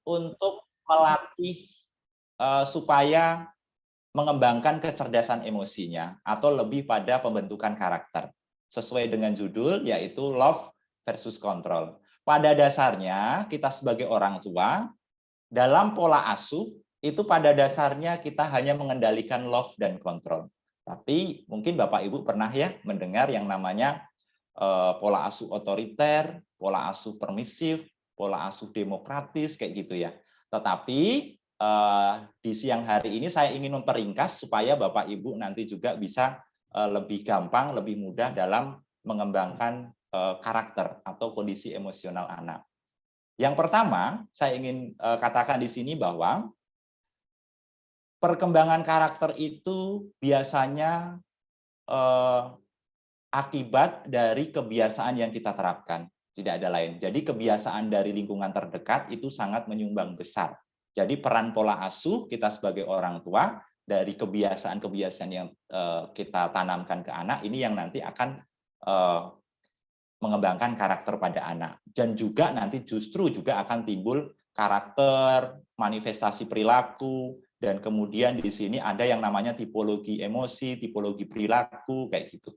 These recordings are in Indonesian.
untuk melatih supaya mengembangkan kecerdasan emosinya atau lebih pada pembentukan karakter. Sesuai dengan judul yaitu love versus control. Pada dasarnya kita sebagai orang tua dalam pola asuh itu pada dasarnya kita hanya mengendalikan love dan control. Tapi mungkin Bapak Ibu pernah ya mendengar yang namanya pola asuh otoriter, pola asuh permisif, pola asuh demokratis kayak gitu ya. Tetapi di siang hari ini saya ingin memperingkas supaya Bapak Ibu nanti juga bisa lebih gampang, lebih mudah dalam mengembangkan karakter atau kondisi emosional anak. Yang pertama, saya ingin katakan di sini bahwa perkembangan karakter itu biasanya akibat dari kebiasaan yang kita terapkan. Tidak ada lain. Jadi kebiasaan dari lingkungan terdekat itu sangat menyumbang besar. Jadi peran pola asuh kita sebagai orang tua dari kebiasaan-kebiasaan yang kita tanamkan ke anak ini yang nanti akan mengembangkan karakter pada anak. Dan juga nanti justru juga akan timbul karakter, manifestasi perilaku, dan kemudian di sini ada yang namanya tipologi emosi, tipologi perilaku, kayak gitu.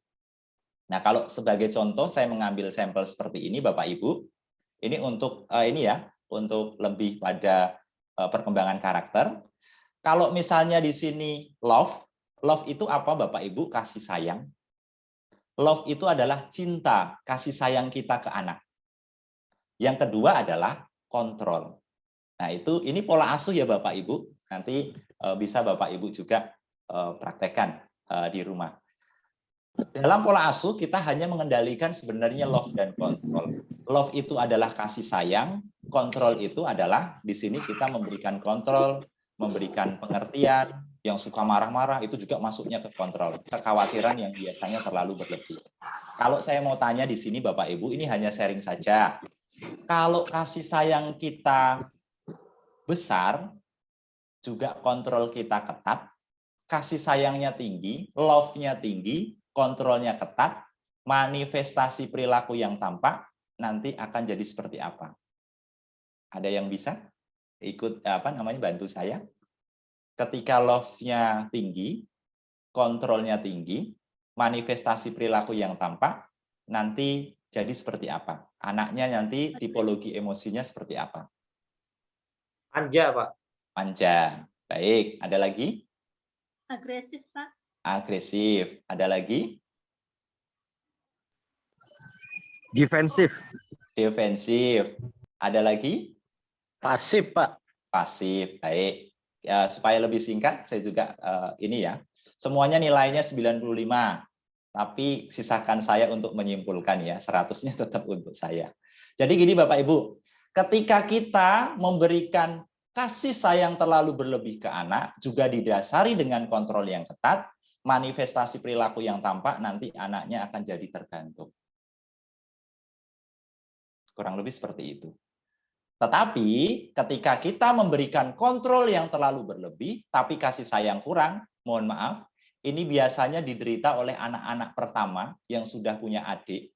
Nah, kalau sebagai contoh saya mengambil sampel seperti ini Bapak Ibu. Ini untuk ini ya, untuk lebih pada perkembangan karakter. Kalau misalnya di sini love, love itu apa Bapak Ibu? Kasih sayang. Love itu adalah cinta, kasih sayang kita ke anak. Yang kedua adalah kontrol. Nah, ini pola asuh ya Bapak Ibu. Nanti bisa Bapak Ibu juga praktekkan di rumah. Dalam pola asuh kita hanya mengendalikan sebenarnya love dan kontrol. Love itu adalah kasih sayang, kontrol itu adalah di sini kita memberikan kontrol, memberikan pengertian, yang suka marah-marah itu juga masuknya ke kontrol. Kekhawatiran yang biasanya terlalu berlebih. Kalau saya mau tanya di sini Bapak Ibu, ini hanya sharing saja. Kalau kasih sayang kita besar, juga kontrol kita ketat, kasih sayangnya tinggi, love-nya tinggi, kontrolnya ketat, manifestasi perilaku yang tampak nanti akan jadi seperti apa? Ada yang bisa ikut bantu saya? Ketika love-nya tinggi, kontrolnya tinggi, manifestasi perilaku yang tampak nanti jadi seperti apa? Anaknya nanti tipologi emosinya seperti apa? Manja, Pak. Manja. Baik, ada lagi? Agresif, Pak. Agresif. Ada lagi? Defensif. Defensif. Ada lagi? Pasif, Pak. Pasif. Baik. Ya, supaya lebih singkat, saya juga ini ya. Semuanya nilainya 95. Tapi sisakan saya untuk menyimpulkan ya. 100-nya tetap untuk saya. Jadi gini Bapak Ibu, ketika kita memberikan kasih sayang terlalu berlebih ke anak, juga didasari dengan kontrol yang ketat, manifestasi perilaku yang tampak nanti anaknya akan jadi tergantung. Kurang lebih seperti itu. Tetapi ketika kita memberikan kontrol yang terlalu berlebih, tapi kasih sayang kurang, mohon maaf, ini biasanya diderita oleh anak-anak pertama yang sudah punya adik.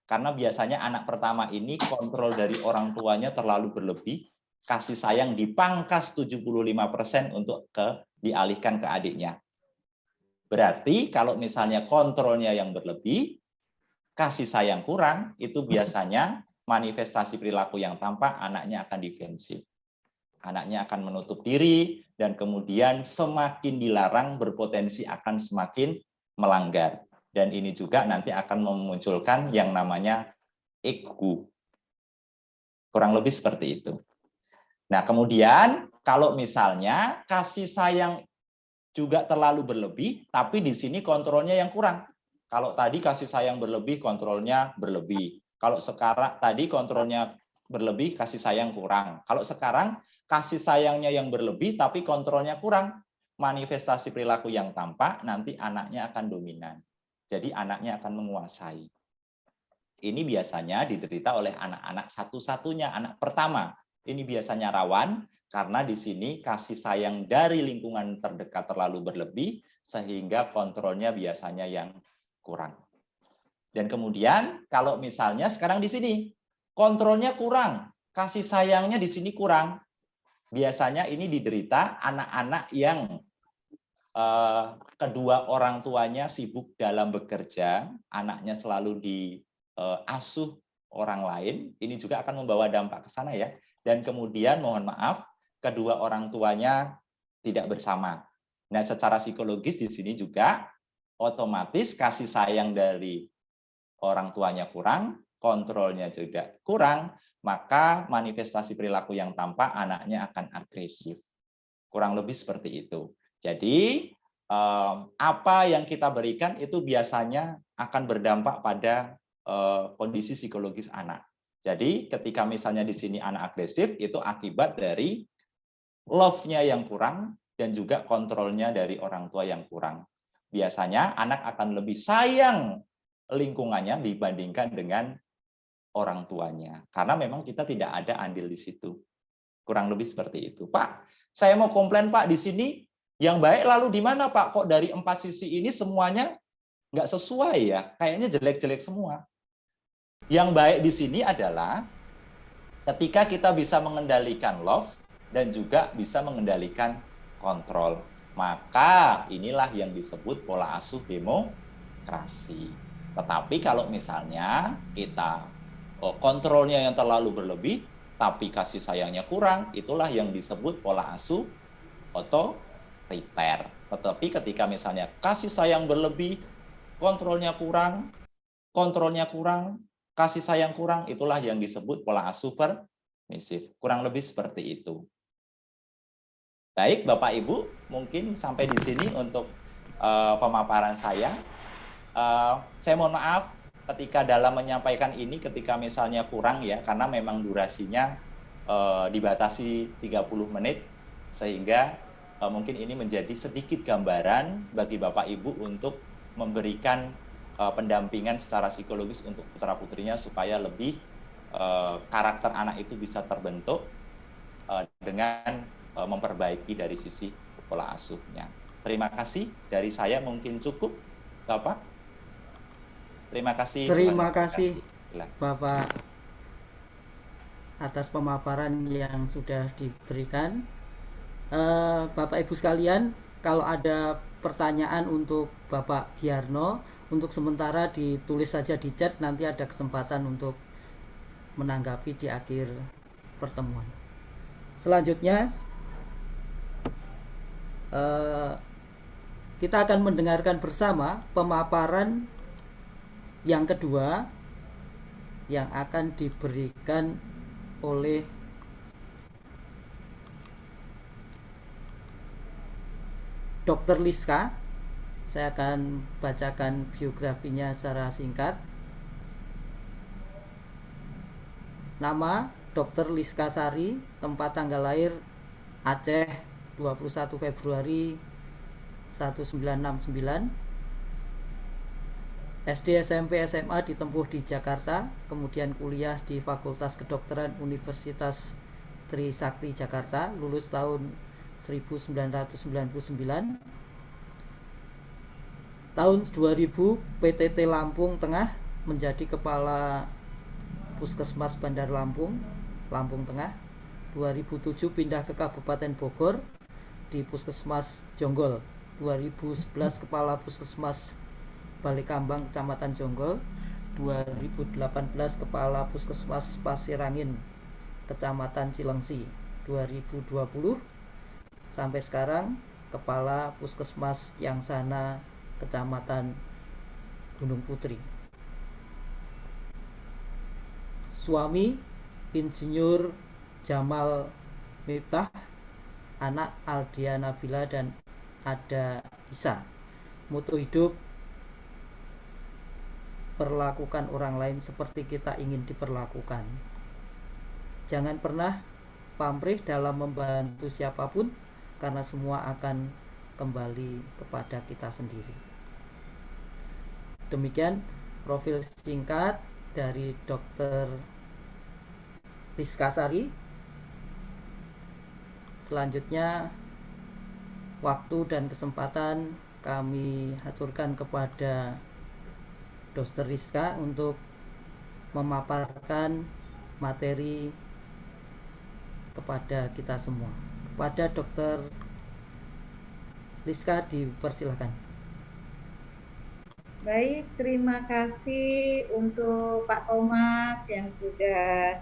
Karena biasanya anak pertama ini kontrol dari orang tuanya terlalu berlebih, kasih sayang dipangkas 75% untuk dialihkan ke adiknya. Berarti kalau misalnya kontrolnya yang berlebih, kasih sayang kurang, itu biasanya manifestasi perilaku yang tampak anaknya akan defensif. Anaknya akan menutup diri dan kemudian semakin dilarang berpotensi akan semakin melanggar. Dan ini juga nanti akan memunculkan yang namanya ego. Kurang lebih seperti itu. Nah, kemudian kalau misalnya kasih sayang juga terlalu berlebih, tapi di sini kontrolnya yang kurang. Kalau tadi kasih sayang berlebih, kontrolnya berlebih. Kalau sekarang tadi kontrolnya berlebih, kasih sayang kurang. Kalau sekarang kasih sayangnya yang berlebih, tapi kontrolnya kurang. Manifestasi perilaku yang tampak, nanti anaknya akan dominan. Jadi anaknya akan menguasai. Ini biasanya diderita oleh anak-anak satu-satunya, anak pertama. Ini biasanya rawan, karena di sini kasih sayang dari lingkungan terdekat terlalu berlebih, sehingga kontrolnya biasanya yang kurang. Dan kemudian kalau misalnya sekarang di sini kontrolnya kurang, kasih sayangnya di sini kurang. Biasanya ini diderita anak-anak yang kedua orang tuanya sibuk dalam bekerja, anaknya selalu diasuh orang lain, ini juga akan membawa dampak ke sana ya. Dan kemudian mohon maaf, kedua orang tuanya tidak bersama. Nah, secara psikologis di sini juga otomatis kasih sayang dari orang tuanya kurang, kontrolnya juga kurang, maka manifestasi perilaku yang tampak anaknya akan agresif. Kurang lebih seperti itu. Jadi, apa yang kita berikan itu biasanya akan berdampak pada kondisi psikologis anak. Jadi, ketika misalnya di sini anak agresif, itu akibat dari love-nya yang kurang dan juga kontrolnya dari orang tua yang kurang. Biasanya anak akan lebih sayang lingkungannya dibandingkan dengan orang tuanya. Karena memang kita tidak ada andil di situ. Kurang lebih seperti itu. Pak, saya mau komplain Pak, di sini yang baik lalu di mana Pak? Kok dari 4 sisi ini semuanya nggak sesuai ya? Kayaknya jelek-jelek semua. Yang baik di sini adalah ketika kita bisa mengendalikan love dan juga bisa mengendalikan kontrol. Maka inilah yang disebut pola asuh demokrasi. Tetapi kalau misalnya kita kontrolnya yang terlalu berlebih, tapi kasih sayangnya kurang, itulah yang disebut pola asuh otoriter. Tetapi ketika misalnya kasih sayang berlebih, kontrolnya kurang, kasih sayang kurang, itulah yang disebut pola asuh permisif. Kurang lebih seperti itu. Baik, Bapak Ibu, mungkin sampai di sini untuk pemaparan saya. Saya mohon maaf ketika dalam menyampaikan ini ketika misalnya kurang ya, karena memang durasinya dibatasi 30 menit, sehingga mungkin ini menjadi sedikit gambaran bagi Bapak Ibu untuk memberikan pendampingan secara psikologis untuk putra-putrinya supaya lebih karakter anak itu bisa terbentuk dengan memperbaiki dari sisi pola asuhnya. Terima kasih dari saya, mungkin cukup, Bapak. Terima kasih. Terima kasih Bapak atas pemaparan yang sudah diberikan. Bapak Ibu sekalian, kalau ada pertanyaan untuk Bapak Giarno, untuk sementara ditulis saja di chat, nanti ada kesempatan untuk menanggapi di akhir pertemuan. Selanjutnya kita akan mendengarkan bersama pemaparan yang kedua yang akan diberikan oleh Dr. Liska. Saya akan bacakan biografinya secara singkat. Nama Dr. Liska Sari, tempat tanggal lahir Aceh 21 Februari 1969. SD, SMP, SMA ditempuh di Jakarta, kemudian kuliah di Fakultas Kedokteran Universitas Trisakti Jakarta, lulus tahun 1999. Tahun 2000 PTT Lampung Tengah menjadi Kepala Puskesmas Bandar Lampung, Lampung Tengah. 2007 pindah ke Kabupaten Bogor di Puskesmas Jonggol. 2011 Kepala Puskesmas Balikambang Kecamatan Jonggol. 2018 Kepala Puskesmas Pasirangin Kecamatan Cilengsi. 2020 sampai sekarang Kepala Puskesmas Yangsana Kecamatan Gunung Putri. Suami Insinyur Jamal Miftah, anak Aldia Nabila dan Ada Isa. Moto hidup: perlakukan orang lain seperti kita ingin diperlakukan. Jangan pernah pamrih dalam membantu siapapun, karena semua akan kembali kepada kita sendiri. Demikian profil singkat dari Dr. Liska Sari. Selanjutnya waktu dan kesempatan kami haturkan kepada Dr. Liska untuk memaparkan materi kepada kita semua. Kepada Dr. Liska dipersilakan. Baik, terima kasih untuk Pak Thomas yang sudah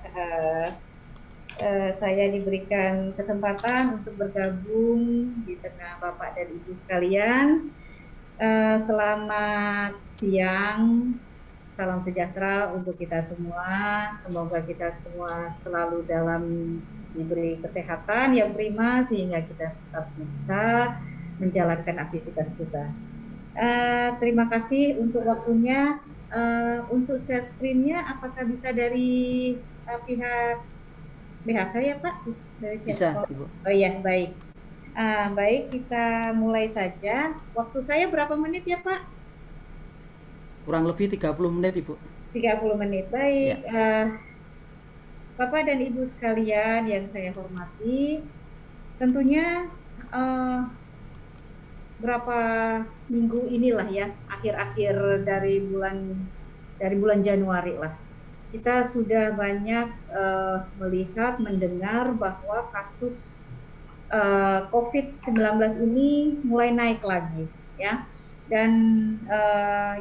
saya diberikan kesempatan untuk bergabung di tengah Bapak dan Ibu sekalian. Selamat siang, salam sejahtera untuk kita semua. Semoga kita semua selalu diberi kesehatan yang prima sehingga kita tetap bisa menjalankan aktivitas kita. Terima kasih untuk waktunya. Untuk share screen-nya apakah bisa dari pihak BHK ya Pak? Dari Bisa, Ibu. Oh iya, baik. Baik, kita mulai saja. Waktu saya berapa menit ya Pak? Kurang lebih 30 menit, Ibu. 30 menit, baik. Bapak dan Ibu sekalian yang saya hormati, tentunya berapa minggu inilah ya, akhir-akhir dari bulan Januari lah, kita sudah banyak melihat, mendengar bahwa kasus COVID-19 ini mulai naik lagi ya. Dan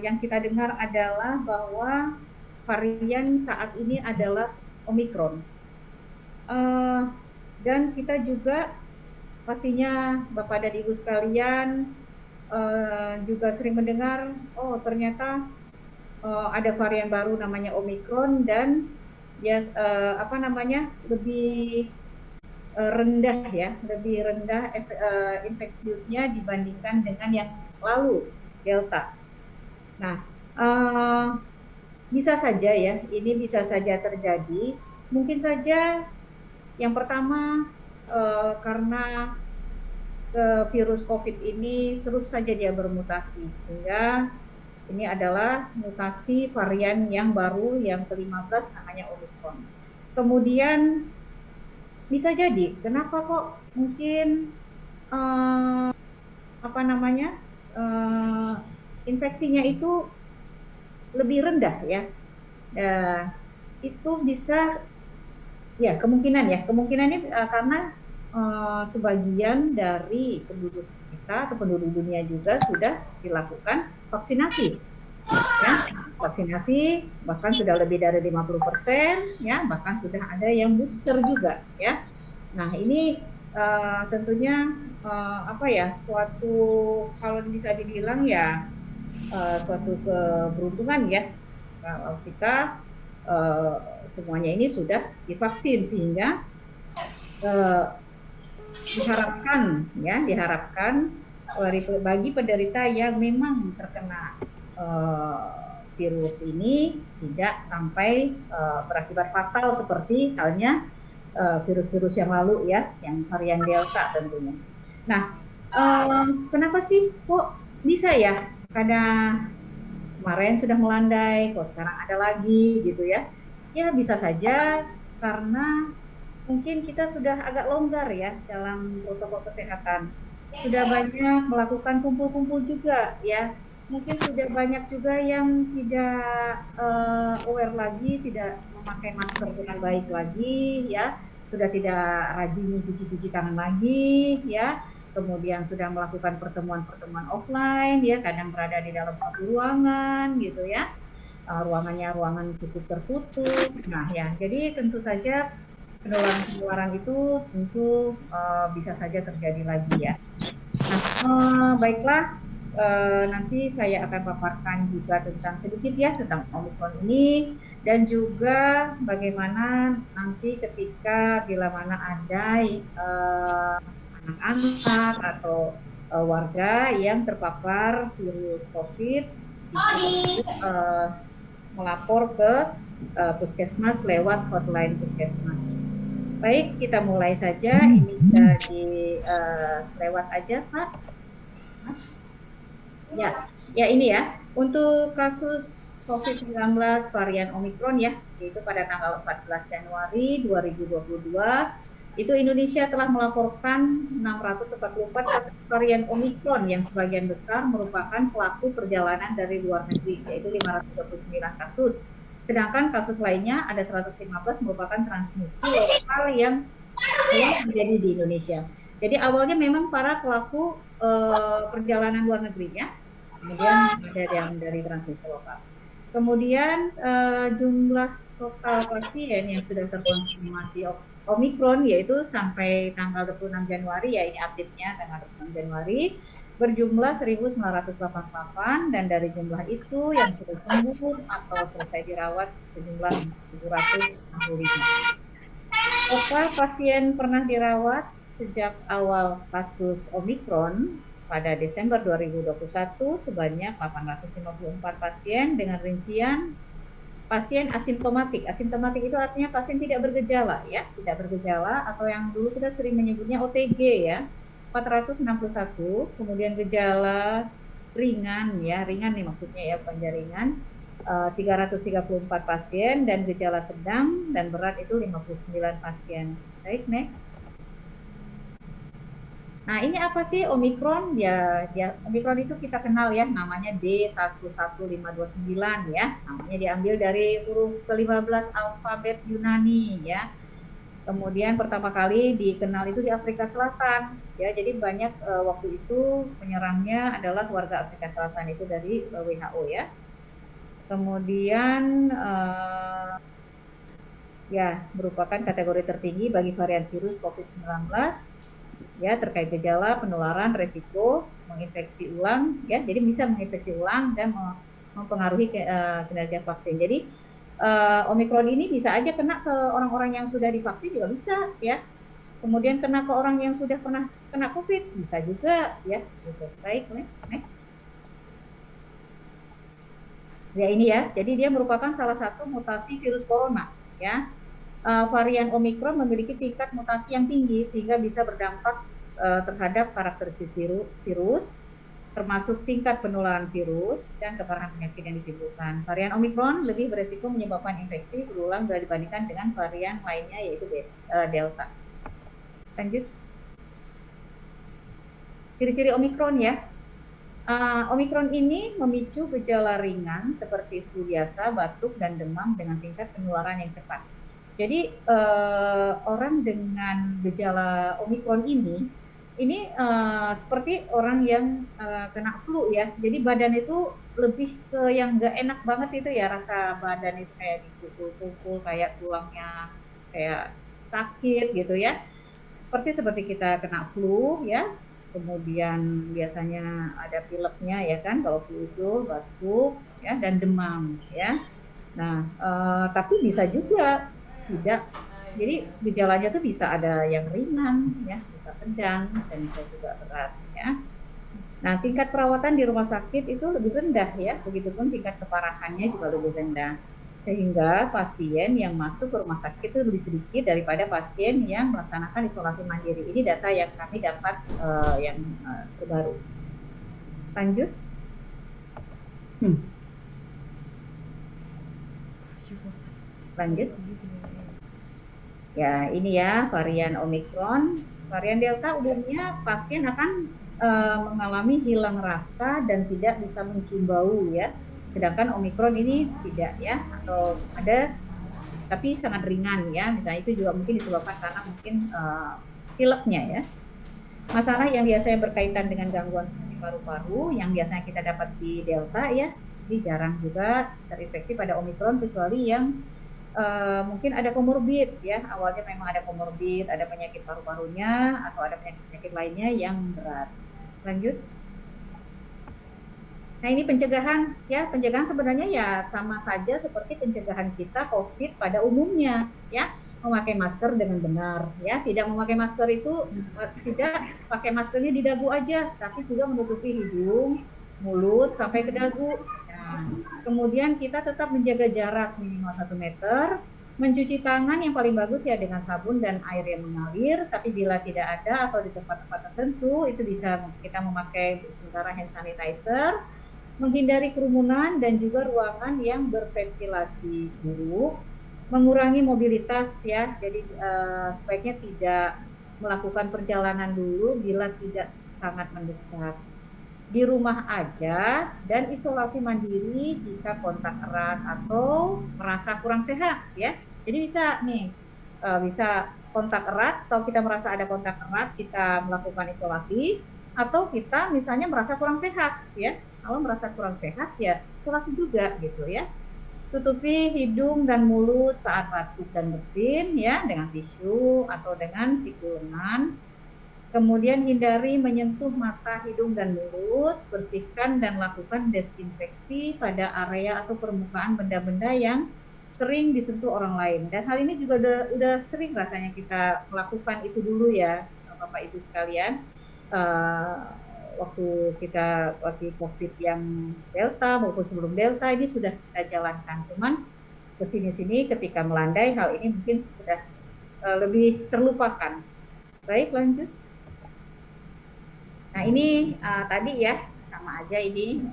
yang kita dengar adalah bahwa varian saat ini adalah Omikron. Dan kita juga pastinya Bapak dan Ibu sekalian juga sering mendengar, oh ternyata ada varian baru namanya Omikron dan ya lebih rendah ya, lebih rendah infeksiusnya dibandingkan dengan yang lalu Delta. Nah, bisa saja ya, ini bisa saja terjadi. Mungkin saja yang pertama karena virus COVID ini terus saja dia bermutasi, sehingga ini adalah mutasi varian yang baru yang ke-15 namanya Omicron. Kemudian bisa jadi kenapa kok mungkin infeksinya itu lebih rendah ya. Itu bisa ya kemungkinannya karena sebagian dari penduduk kita atau penduduk dunia juga sudah dilakukan vaksinasi ya, vaksinasi bahkan sudah lebih dari 50% ya, bahkan sudah ada yang booster juga ya. Nah ini tentunya suatu, kalau bisa dibilang ya suatu keberuntungan ya kalau kita semuanya ini sudah divaksin, sehingga diharapkan bagi penderita yang memang terkena virus ini tidak sampai berakibat fatal seperti halnya virus-virus yang lalu ya, yang varian Delta tentunya. Nah, kenapa sih kok bisa ya? Karena kemarin sudah melandai, kok sekarang ada lagi gitu ya? Ya bisa saja karena mungkin kita sudah agak longgar ya dalam protokol kesehatan. Sudah banyak melakukan kumpul-kumpul juga ya. Mungkin sudah banyak juga yang tidak aware lagi, tidak memakai masker dengan baik lagi ya. Sudah tidak rajin cuci tangan lagi ya. Kemudian sudah melakukan pertemuan-pertemuan offline ya, kadang berada di dalam satu ruangan gitu ya. Ruangan cukup tertutup. Nah ya, jadi tentu saja penularan itu tentu bisa saja terjadi lagi ya. Nah, baiklah, nanti saya akan paparkan juga sedikit ya tentang Omicron ini, dan juga bagaimana nanti ketika bila mana ada anak-anak atau warga yang terpapar virus COVID bisa melapor ke puskesmas lewat hotline puskesmas. Baik, kita mulai saja. Ini bisa lewat aja, Pak. Ya ini ya. Untuk kasus COVID-19 varian Omicron ya, yaitu pada tanggal 14 Januari 2022, itu Indonesia telah melaporkan 644 kasus varian Omicron yang sebagian besar merupakan pelaku perjalanan dari luar negeri, yaitu 529 kasus. Sedangkan kasus lainnya ada 115 merupakan transmisi lokal yang yang terjadi di Indonesia. Jadi awalnya memang para pelaku perjalanan luar negeri ya, kemudian ada yang dari transmisi lokal. Kemudian jumlah total pasien yang sudah terkonfirmasi Omikron yaitu sampai tanggal 26 Januari, ya ini update-nya tanggal 26 Januari, berjumlah 1.988 dan dari jumlah itu yang sudah sembuh atau selesai dirawat sejumlah 765. Total pasien pernah dirawat sejak awal kasus Omikron pada Desember 2021 sebanyak 854 pasien dengan rincian pasien asimptomatik. Asimptomatik itu artinya pasien tidak bergejala ya, tidak bergejala atau yang dulu kita sering menyebutnya OTG ya. 461, kemudian gejala ringan ya, ringan nih maksudnya ya, bukan jaringan. 334 pasien dan gejala sedang dan berat itu 59 pasien. Baik, next. Nah, ini apa sih Omikron? Ya, Omikron itu kita kenal ya, namanya D11529 ya. Namanya diambil dari huruf ke-15 alfabet Yunani ya. Kemudian pertama kali dikenal itu di Afrika Selatan ya. Jadi banyak waktu itu penyerangnya adalah warga Afrika Selatan itu dari WHO ya. Kemudian ya merupakan kategori tertinggi bagi varian virus COVID-19 ya, terkait gejala, penularan, resiko, menginfeksi ulang ya. Jadi bisa menginfeksi ulang dan mempengaruhi kinerja vaksin. Jadi Omikron ini bisa aja kena ke orang-orang yang sudah divaksin juga bisa ya. Kemudian kena ke orang yang sudah pernah kena COVID bisa juga ya. Gitu. Baik, next. Ya ini ya, jadi dia merupakan salah satu mutasi virus corona ya. Varian Omikron memiliki tingkat mutasi yang tinggi sehingga bisa berdampak terhadap karakteristik virus, termasuk tingkat penularan virus dan keparahan penyakit yang ditimbulkan. Varian Omikron lebih beresiko menyebabkan infeksi berulang dibandingkan dengan varian lainnya yaitu Delta. Lanjut. Ciri-ciri Omikron ya. Omikron ini memicu gejala ringan seperti flu biasa, batuk, dan demam dengan tingkat penularan yang cepat. Jadi orang dengan gejala Omikron ini seperti orang yang kena flu ya. Jadi badan itu lebih ke yang nggak enak banget itu ya, rasa badan itu kayak dipukul-pukul, kayak tulangnya kayak sakit gitu ya. Seperti kita kena flu ya. Kemudian biasanya ada pileknya ya kan, kalau flu itu batuk ya dan demam ya. Nah, tapi bisa juga tidak. Jadi gejalanya tuh bisa ada yang ringan ya, bisa sedang dan bisa juga berat ya. Nah, tingkat perawatan di rumah sakit itu lebih rendah ya, begitupun tingkat keparahannya juga lebih rendah. Sehingga pasien yang masuk ke rumah sakit itu lebih sedikit daripada pasien yang melaksanakan isolasi mandiri. Ini data yang kami dapat yang terbaru. Lanjut. Lanjut. Ya, ini ya varian Omikron. Varian Delta umumnya pasien akan mengalami hilang rasa dan tidak bisa mencium bau ya. Sedangkan Omikron ini tidak ya, atau ada tapi sangat ringan ya. Misalnya itu juga mungkin disebabkan karena mungkin pileknya ya. Masalah yang biasanya berkaitan dengan gangguan fungsi paru-paru yang biasanya kita dapat di Delta ya, ini jarang juga terinfeksi pada Omikron kecuali yang mungkin ada komorbid ya. Awalnya memang ada komorbid, ada penyakit paru-parunya atau ada penyakit lainnya yang berat. Lanjut. Nah, ini pencegahan ya. Pencegahan sebenarnya ya sama saja seperti pencegahan kita COVID pada umumnya ya. Memakai masker dengan benar ya. Tidak memakai masker itu tidak pakai maskernya di dagu aja, tapi juga menutupi hidung, mulut sampai ke dagu. Nah, kemudian kita tetap menjaga jarak minimal 1 meter. Mencuci tangan yang paling bagus ya dengan sabun dan air yang mengalir, tapi bila tidak ada atau di tempat-tempat tertentu itu bisa kita memakai sementara hand sanitizer. Menghindari kerumunan dan juga ruangan yang berventilasi buruk, mengurangi mobilitas ya, jadi sebaiknya tidak melakukan perjalanan dulu bila tidak sangat mendesak. Di rumah aja dan isolasi mandiri jika kontak erat atau merasa kurang sehat ya. Jadi bisa nih, bisa kontak erat, atau kita merasa ada kontak erat, kita melakukan isolasi, atau kita misalnya merasa kurang sehat, ya. Kalau merasa kurang sehat, ya isolasi juga, gitu ya. Tutupi hidung dan mulut saat batuk dan bersin, ya, dengan tisu atau dengan siku lengan. Kemudian hindari menyentuh mata, hidung, dan mulut. Bersihkan dan lakukan desinfeksi pada area atau permukaan benda-benda yang sering disentuh orang lain. Dan hal ini juga udah sering rasanya kita melakukan itu dulu ya, Bapak Ibu sekalian. Waktu COVID yang Delta maupun sebelum Delta ini sudah kita jalankan. Cuman kesini-sini ketika melandai hal ini mungkin sudah lebih terlupakan. Baik, lanjut. Nah ini tadi ya sama aja ini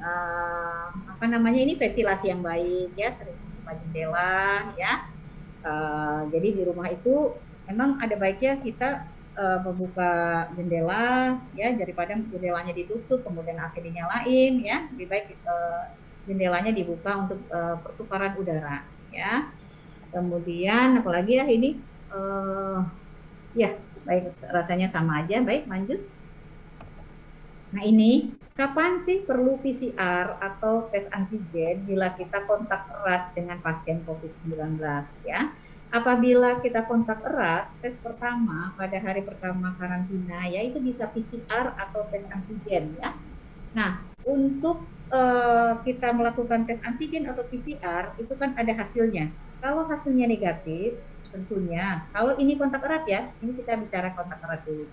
ini ventilasi yang baik ya, sering buka jendela ya. Jadi di rumah itu memang ada baiknya kita membuka jendela ya, daripada jendelanya ditutup kemudian AC dinyalain ya. Lebih baik jendelanya dibuka untuk pertukaran udara ya. Kemudian apalagi ya ini ya baik, rasanya sama aja. Baik, lanjut. Nah ini, kapan sih perlu PCR atau tes antigen bila kita kontak erat dengan pasien COVID-19 ya? Apabila kita kontak erat, tes pertama pada hari pertama karantina ya itu bisa PCR atau tes antigen ya. Nah, untuk kita melakukan tes antigen atau PCR itu kan ada hasilnya. Kalau hasilnya negatif, tentunya kalau ini kontak erat ya, ini kita bicara kontak erat dulu.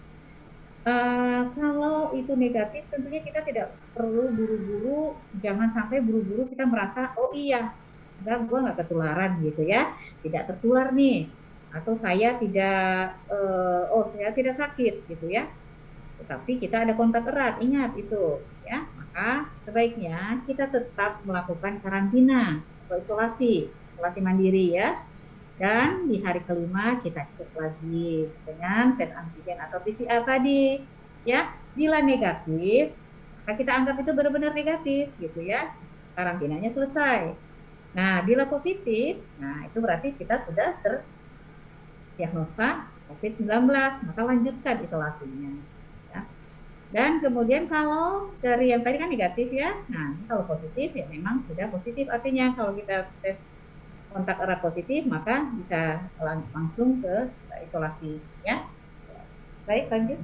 Kalau itu negatif, tentunya kita tidak perlu buru-buru, jangan sampai buru-buru kita merasa, oh iya, enggak, gue nggak ketularan gitu ya, tidak tertular nih, atau saya tidak, saya tidak sakit gitu ya. Tetapi kita ada kontak erat, ingat itu ya, maka sebaiknya kita tetap melakukan karantina atau isolasi mandiri ya. Dan di hari kelima kita cek lagi dengan tes antigen atau PCR tadi ya. Bila negatif, maka kita anggap itu benar-benar negatif gitu ya, karantinanya selesai. Nah bila positif, nah itu berarti kita sudah terdiagnosa COVID-19, maka lanjutkan isolasinya ya. Dan kemudian kalau dari yang tadi kan negatif ya, nah kalau positif ya memang sudah positif, artinya kalau kita tes kontak erat positif maka bisa langsung ke isolasi ya. Baik, lanjut.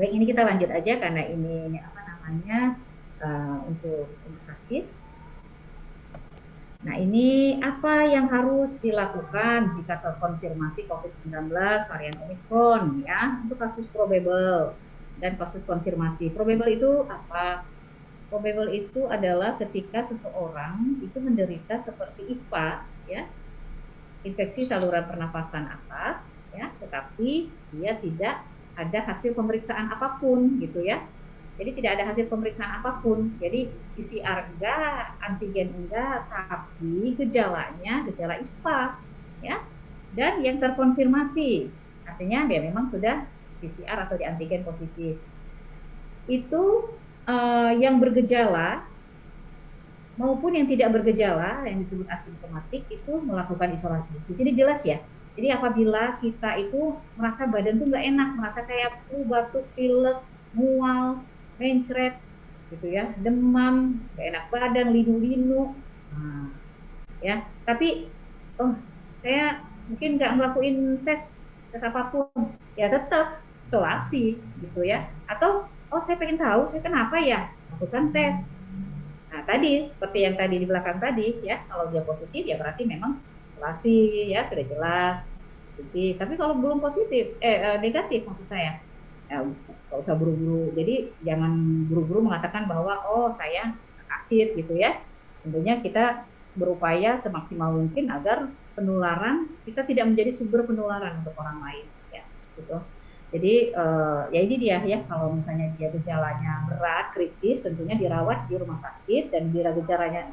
Baik, ini kita lanjut aja karena ini untuk rumah sakit. Nah ini apa yang harus dilakukan jika terkonfirmasi COVID-19 varian Omicron ya, untuk kasus probable dan kasus konfirmasi. Probable itu apa? Probable itu adalah ketika seseorang itu menderita seperti ISPA ya, infeksi saluran pernafasan atas ya, tetapi dia tidak ada hasil pemeriksaan apapun gitu ya. Jadi tidak ada hasil pemeriksaan apapun. Jadi PCR enggak, antigen enggak, tapi gejalanya gejala ISPA ya. Dan yang terkonfirmasi artinya dia memang sudah PCR atau di antigen positif. Itu yang bergejala maupun yang tidak bergejala yang disebut asimptomatik itu melakukan isolasi. Di sini jelas ya. Jadi apabila kita itu merasa badan tuh nggak enak, merasa kayak flu, batuk, pilek, mual, mencret, gitu ya, demam, nggak enak badan, linu-linu, nah, ya. Tapi saya mungkin nggak ngelakuin tes apapun, ya tetap isolasi, gitu ya. Atau saya pengen tahu saya kenapa ya, lakukan tes. Nah tadi seperti yang tadi di belakang tadi ya, kalau dia positif ya berarti memang isolasi ya, sudah jelas positif. Tapi kalau belum positif negatif maksud saya, ya nggak usah buru-buru. Jadi jangan buru-buru mengatakan bahwa saya sakit gitu ya. Tentunya kita berupaya semaksimal mungkin agar penularan kita tidak menjadi sumber penularan untuk orang lain ya gitu. Jadi ya ini dia ya, kalau misalnya dia gejalanya berat, kritis, tentunya dirawat di rumah sakit, dan bila gejalanya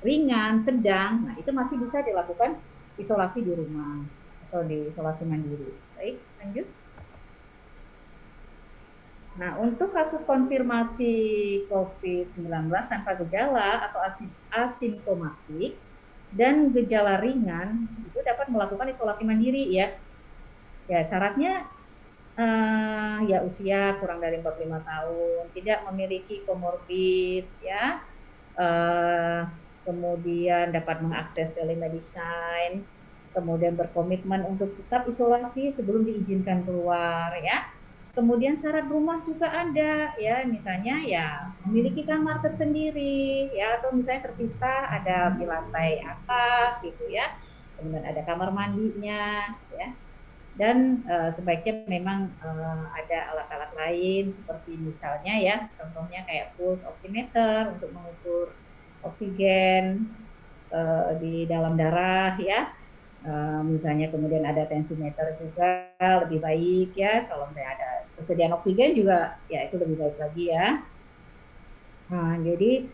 ringan, sedang, nah itu masih bisa dilakukan isolasi di rumah atau di isolasi mandiri. Baik, lanjut. Nah, untuk kasus konfirmasi COVID-19 tanpa gejala atau asimptomatik, dan gejala ringan itu dapat melakukan isolasi mandiri ya. Ya syaratnya ya usia kurang dari 45 tahun, tidak memiliki komorbid ya. Kemudian dapat mengakses telemedicine, kemudian berkomitmen untuk tetap isolasi sebelum diizinkan keluar ya. Kemudian syarat rumah juga ada ya, misalnya ya memiliki kamar tersendiri ya, atau misalnya terpisah ada di lantai atas gitu ya. Kemudian ada kamar mandinya ya. Dan sebaiknya memang ada alat-alat lain seperti misalnya ya, contohnya kayak pulse oximeter untuk mengukur oksigen di dalam darah ya. Misalnya kemudian ada tensimeter juga lebih baik ya, kalau misalnya ada persediaan oksigen juga ya itu lebih baik lagi ya. Nah, jadi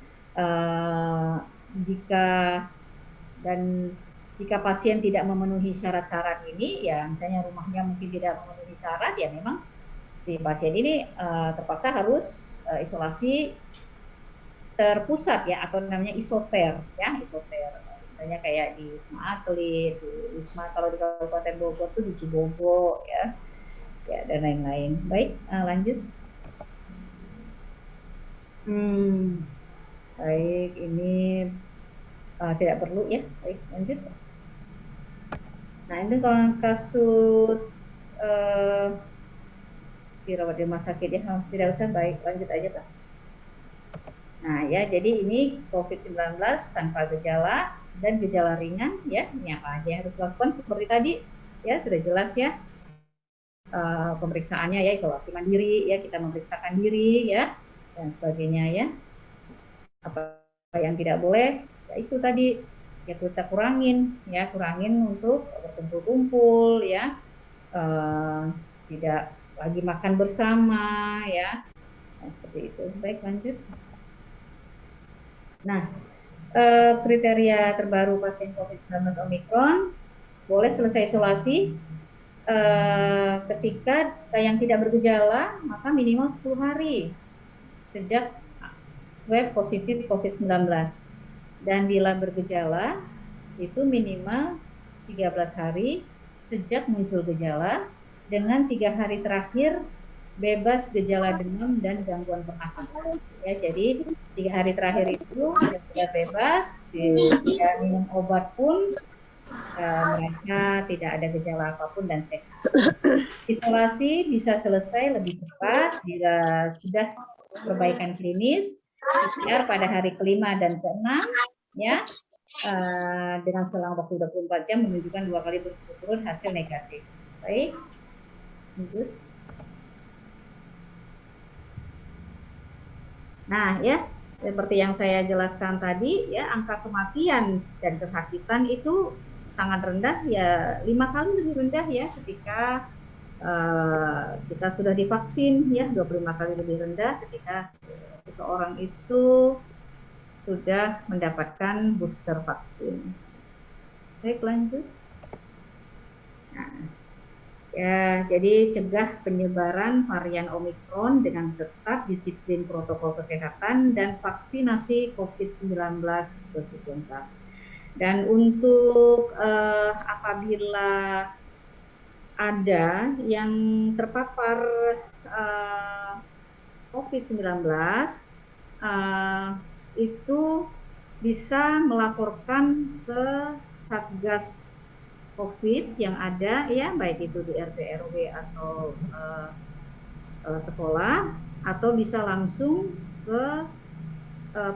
jika pasien tidak memenuhi syarat-syarat ini ya, misalnya rumahnya mungkin tidak memenuhi syarat ya, memang si pasien ini terpaksa harus isolasi terpusat ya, atau namanya isoter ya, isoter. Misalnya kayak di Wisma Atlet, di Wisma kalau di Kabupaten Bogor tuh di Cibogo ya, ya dan lain-lain. Baik, lanjut. Baik, ini tidak perlu ya. Baik, lanjut. Nah ini kalau kasus dirawat di rumah sakit ya, tidak usah. Baik, lanjut aja Pak. Nah ya, jadi ini COVID-19 tanpa gejala dan gejala ringan ya, ini apa aja yang harus dilakukan seperti tadi ya, sudah jelas ya. Pemeriksaannya ya, isolasi mandiri ya, kita memeriksakan diri ya dan sebagainya ya. Apa yang tidak boleh ya itu tadi ya, kita kurangin untuk berkumpul-kumpul ya, tidak lagi makan bersama ya, nah, seperti itu. Baik, lanjut. Nah, kriteria terbaru pasien COVID-19 Omikron boleh selesai isolasi ketika yang tidak bergejala, maka minimal 10 hari sejak swab positif COVID-19, dan bila bergejala itu minimal 13 hari sejak muncul gejala, dengan 3 hari terakhir bebas gejala demam dan gangguan pernafasan ya. Jadi 3 hari terakhir itu sudah bebas, tidak minum obat pun merasa tidak ada gejala apapun dan sehat. Isolasi bisa selesai lebih cepat bila sudah perbaikan klinis PCR pada hari kelima dan keenam ya, dengan selang waktu 24 jam menunjukkan 2 kali berturut-turut hasil negatif. Baik, lanjut. Nah ya, seperti yang saya jelaskan tadi ya, angka kematian dan kesakitan itu sangat rendah ya, 5 kali lebih rendah ya ketika kita sudah divaksin ya, 25 kali lebih rendah ketika seseorang itu sudah mendapatkan booster vaksin. Baik, lanjut. Nah, ya, jadi cegah penyebaran varian Omikron dengan tetap disiplin protokol kesehatan dan vaksinasi COVID-19 dosis lengkap. Dan untuk apabila ada yang terpapar COVID-19, itu bisa melaporkan ke Satgas COVID yang ada ya, baik itu di RT RW atau sekolah, atau bisa langsung ke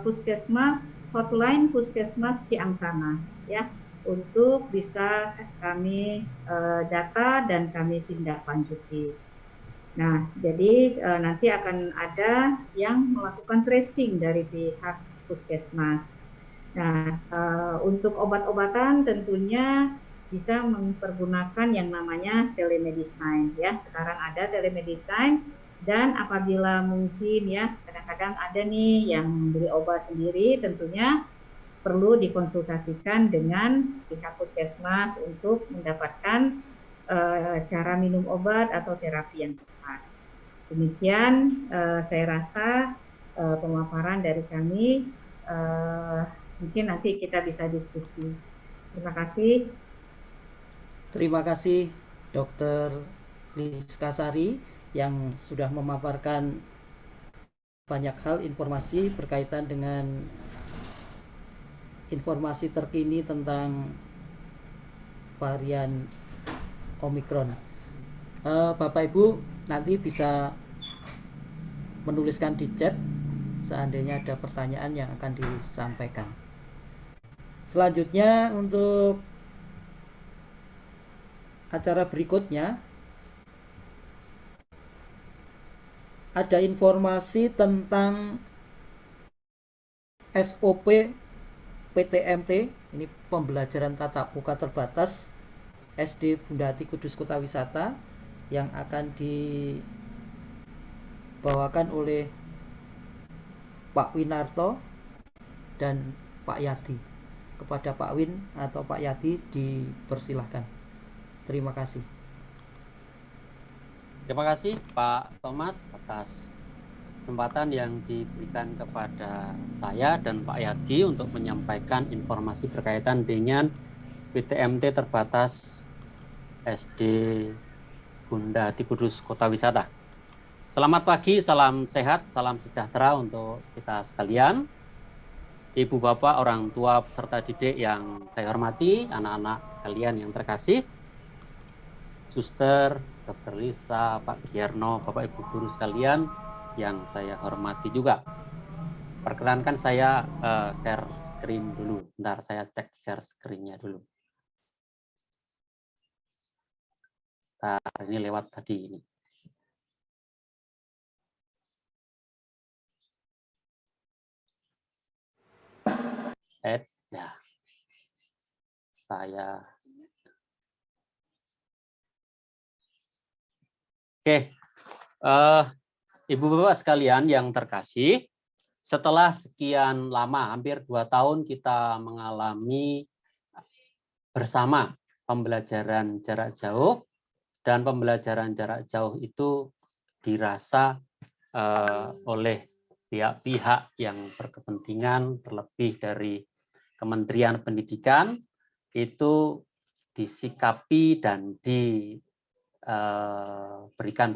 puskesmas, hotline puskesmas Ciangsana ya, untuk bisa kami data dan kami tindak lanjuti. Nah, jadi nanti akan ada yang melakukan tracing dari pihak puskesmas. Nah, untuk obat-obatan tentunya bisa mempergunakan yang namanya telemedicine ya. Sekarang ada telemedicine, dan apabila mungkin ya kadang-kadang ada nih yang membeli obat sendiri, tentunya perlu dikonsultasikan dengan pihak puskesmas untuk mendapatkan cara minum obat atau terapi yang tepat. Demikian saya rasa pemaparan dari kami, mungkin nanti kita bisa diskusi Terima kasih. Terima kasih Dr. Rizka Sari yang sudah memaparkan banyak hal informasi berkaitan dengan informasi terkini tentang varian Omikron. Bapak Ibu nanti bisa menuliskan di chat seandainya ada pertanyaan yang akan disampaikan. Selanjutnya untuk acara berikutnya ada informasi tentang SOP PTMT, ini pembelajaran tatap muka terbatas SD Bunda Ati Kudus Kota Wisata yang akan dibawakan oleh Pak Winarto dan Pak Yadi. Kepada Pak Win atau Pak Yadi dipersilahkan. Terima kasih. Terima kasih Pak Thomas atas kesempatan yang diberikan kepada saya dan Pak Yadi untuk menyampaikan informasi berkaitan dengan PTMT terbatas SD Bunda Ati Kudus Kota Wisata. Selamat pagi, salam sehat, salam sejahtera untuk kita sekalian. Ibu, bapak, orang tua, peserta didik yang saya hormati, anak-anak sekalian yang terkasih, Suster, Dr. Lisa, Pak Giyarno, Bapak Ibu guru sekalian yang saya hormati juga. Perkenankan saya share screen dulu. Bentar, saya cek share screen-nya dulu. Ini lewat tadi ini. Ya, saya. Oke, Ibu Bapak sekalian yang terkasih, setelah sekian lama, hampir 2 tahun kita mengalami bersama pembelajaran jarak jauh, dan pembelajaran jarak jauh itu dirasa oleh pihak-pihak yang berkepentingan, terlebih dari Kementerian Pendidikan, itu disikapi dan diberikan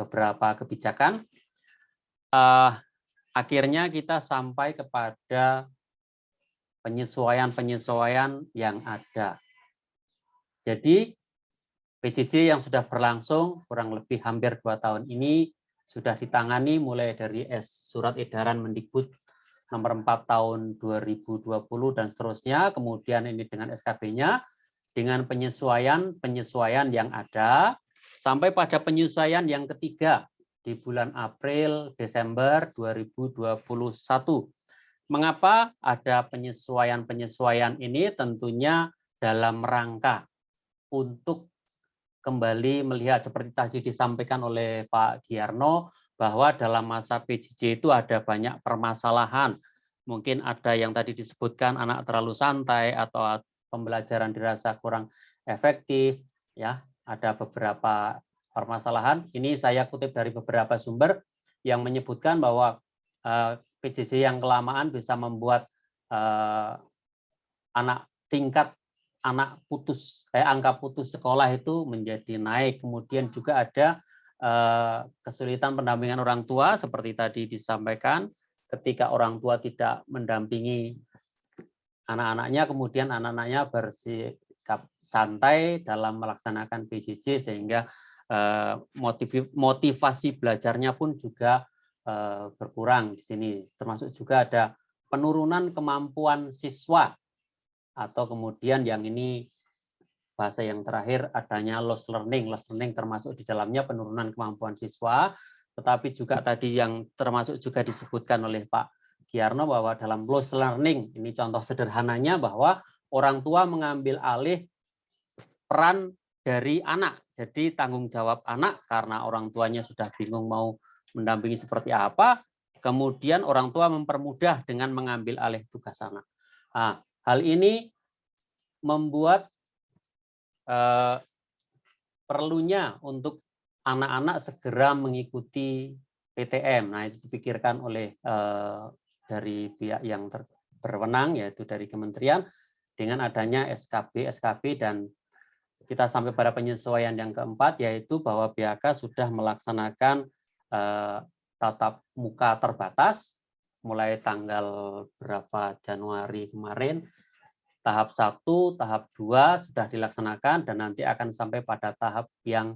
beberapa kebijakan. Akhirnya kita sampai kepada penyesuaian-penyesuaian yang ada. Jadi PJJ yang sudah berlangsung kurang lebih hampir 2 tahun ini sudah ditangani mulai dari surat edaran Mendikbud nomor 4 tahun 2020 dan seterusnya, kemudian ini dengan SKB-nya, dengan penyesuaian yang ada, sampai pada penyesuaian yang ketiga di bulan April, Desember 2021. Mengapa ada penyesuaian-penyesuaian ini? Tentunya dalam rangka untuk kembali melihat seperti tadi disampaikan oleh Pak Giyarno, bahwa dalam masa PJJ itu ada banyak permasalahan. Mungkin ada yang tadi disebutkan anak terlalu santai atau pembelajaran dirasa kurang efektif, ya. Ada beberapa permasalahan. Ini saya kutip dari beberapa sumber yang menyebutkan bahwa PJJ yang kelamaan bisa membuat angka putus sekolah itu menjadi naik. Kemudian juga ada kesulitan pendampingan orang tua seperti tadi disampaikan, ketika orang tua tidak mendampingi anak-anaknya, kemudian anak-anaknya bersikap santai dalam melaksanakan PJJ sehingga motivasi belajarnya pun juga berkurang di sini. Termasuk juga ada penurunan kemampuan siswa, atau kemudian yang ini bahasa yang terakhir adanya loss learning. Loss learning termasuk di dalamnya penurunan kemampuan siswa, tetapi juga tadi yang termasuk juga disebutkan oleh Pak Giyarno bahwa dalam loss learning, ini contoh sederhananya bahwa orang tua mengambil alih peran dari anak. Jadi tanggung jawab anak karena orang tuanya sudah bingung mau mendampingi seperti apa, kemudian orang tua mempermudah dengan mengambil alih tugas anak. Nah, hal ini membuat perlunya untuk anak-anak segera mengikuti PTM. Nah, itu dipikirkan oleh dari pihak yang berwenang, yaitu dari kementerian, dengan adanya SKB dan kita sampai pada penyesuaian yang keempat, yaitu bahwa BHK sudah melaksanakan tatap muka terbatas mulai tanggal berapa Januari kemarin. Tahap 1, tahap 2 sudah dilaksanakan dan nanti akan sampai pada tahap yang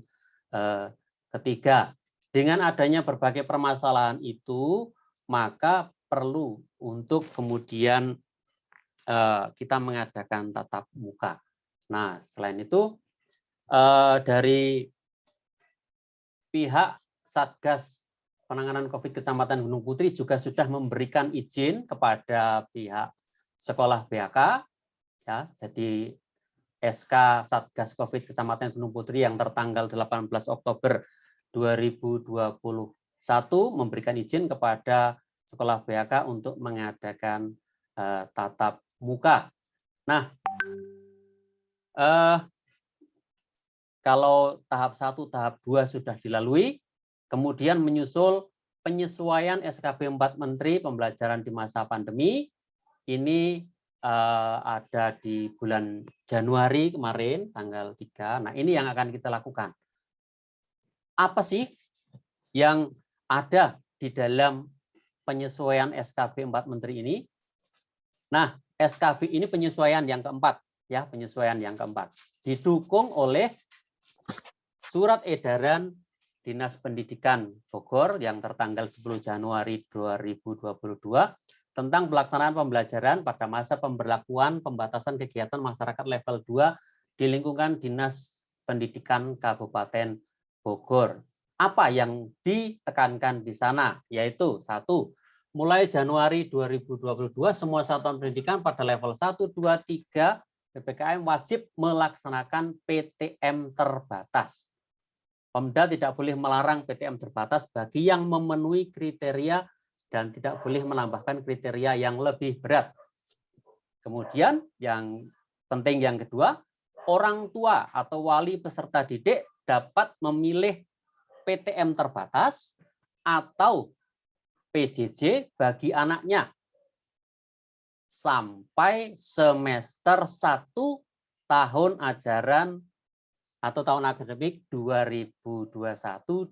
ketiga. Dengan adanya berbagai permasalahan itu, maka perlu untuk kemudian kita mengadakan tatap muka. Nah, selain itu dari pihak Satgas Penanganan COVID Kecamatan Gunung Putri juga sudah memberikan izin kepada pihak sekolah BHK, ya. Jadi SK Satgas COVID Kecamatan Gunung Putri yang tertanggal 18 Oktober 2021 memberikan izin kepada sekolah BHK untuk mengadakan tatap muka. Nah, kalau tahap 1, tahap 2 sudah dilalui, kemudian menyusul penyesuaian SKB 4 Menteri Pembelajaran di masa pandemi. Ini ada di bulan Januari kemarin, tanggal 3. Nah, ini yang akan kita lakukan. Apa sih yang ada di dalam penyesuaian SKB 4 Menteri ini? Nah, SKB ini penyesuaian yang keempat, ya, penyesuaian yang keempat. Didukung oleh Surat Edaran Dinas Pendidikan Bogor yang tertanggal 10 Januari 2022 tentang pelaksanaan pembelajaran pada masa pemberlakuan pembatasan kegiatan masyarakat level 2 di lingkungan Dinas Pendidikan Kabupaten Bogor. Apa yang ditekankan di sana? Yaitu 1, mulai Januari 2022 semua satuan pendidikan pada level 1, 2, 3 PPKM wajib melaksanakan PTM terbatas. Pemda tidak boleh melarang PTM terbatas bagi yang memenuhi kriteria dan tidak boleh menambahkan kriteria yang lebih berat. Kemudian yang penting yang kedua, orang tua atau wali peserta didik dapat memilih PTM terbatas atau PJJ bagi anaknya sampai semester 1 tahun ajaran atau tahun akademik 2021-2022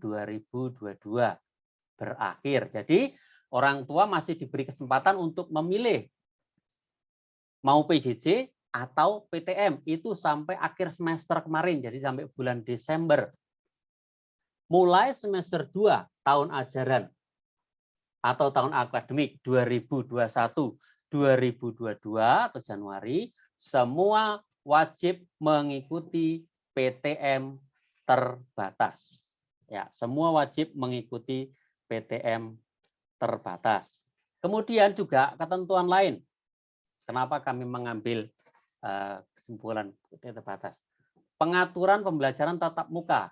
berakhir. Jadi orang tua masih diberi kesempatan untuk memilih mau PJJ atau PTM itu sampai akhir semester kemarin, jadi sampai bulan Desember. Mulai semester 2 tahun ajaran atau tahun akademik 2021-2022 atau Januari, semua wajib mengikuti PTM terbatas. Ya, semua wajib mengikuti PTM terbatas. Kemudian juga ketentuan lain. Kenapa kami mengambil kesimpulan PTM terbatas? Pengaturan pembelajaran tatap muka.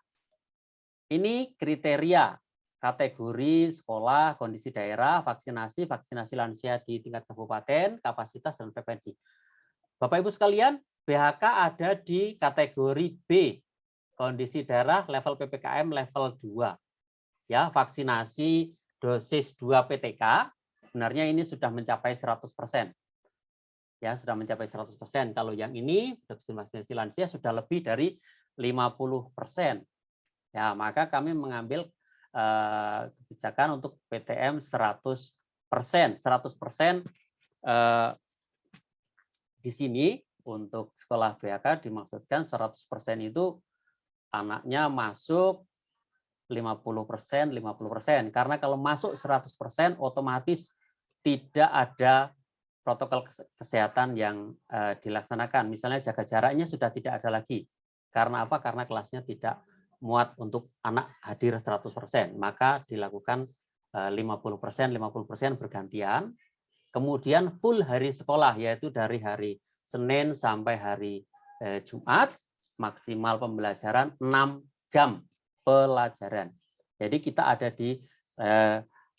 Ini kriteria kategori sekolah, kondisi daerah, vaksinasi lansia di tingkat kabupaten, kapasitas dan frekuensi. Bapak Ibu sekalian, BHK ada di kategori B, kondisi daerah level PPKM level 2. Ya, vaksinasi dosis 2 PTK, sebenarnya ini sudah mencapai 100%. Ya, sudah mencapai 100%. Kalau yang ini, vaksinasi lansia sudah lebih dari 50%. Ya, maka kami mengambil kebijakan untuk PTM 100%. 100% di sini untuk sekolah BHK dimaksudkan 100% itu anaknya masuk 50%, 50%. Karena kalau masuk 100% otomatis tidak ada protokol kesehatan yang dilaksanakan. Misalnya jaga jaraknya sudah tidak ada lagi. Karena apa? Karena kelasnya tidak muat untuk anak hadir 100%. Maka dilakukan 50%, 50% bergantian. Kemudian full hari sekolah, yaitu dari hari Senin sampai hari Jumat, maksimal pembelajaran 6 jam pelajaran. Jadi kita ada di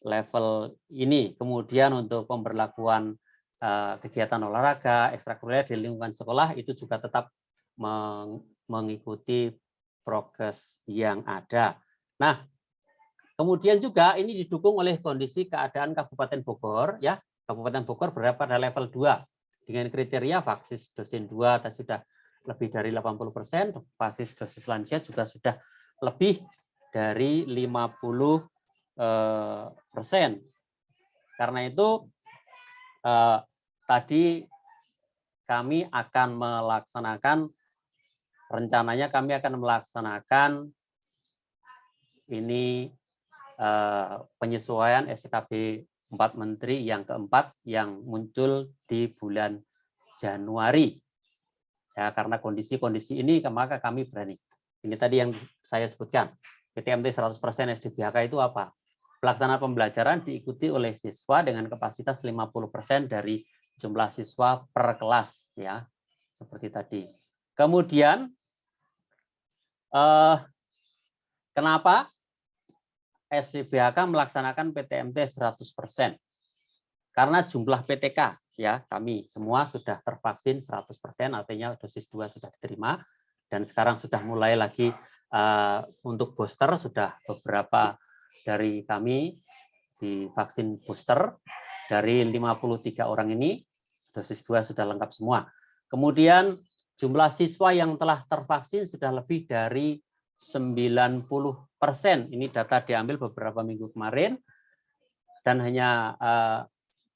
level ini. Kemudian untuk pemberlakuan kegiatan olahraga, ekstrakurikuler di lingkungan sekolah itu juga tetap mengikuti prokes yang ada. Nah, kemudian juga ini didukung oleh kondisi keadaan Kabupaten Bogor, ya. Kabupaten Bogor berada pada level 2. dengan kriteria vaksin dosis 2 tadi sudah lebih dari 80%, vaksin dosis lansia juga sudah lebih dari 50%. Karena itu tadi kami akan melaksanakan, rencananya kami akan melaksanakan ini penyesuaian SKB 4 Menteri yang keempat yang muncul di bulan Januari. Ya, karena kondisi-kondisi ini maka kami berani. Ini tadi yang saya sebutkan. PTMT 100% SDBHK itu apa? Pelaksanaan pembelajaran diikuti oleh siswa dengan kapasitas 50% dari jumlah siswa per kelas, ya. Seperti tadi. Kemudian kenapa SDBHK melaksanakan PTMT 100%? Karena jumlah PTK, ya, kami semua sudah tervaksin 100%, artinya dosis 2 sudah diterima, dan sekarang sudah mulai lagi untuk booster, sudah beberapa dari kami di vaksin booster, dari 53 orang ini, dosis 2 sudah lengkap semua. Kemudian jumlah siswa yang telah tervaksin sudah lebih dari 90%. Ini data diambil beberapa minggu kemarin, dan hanya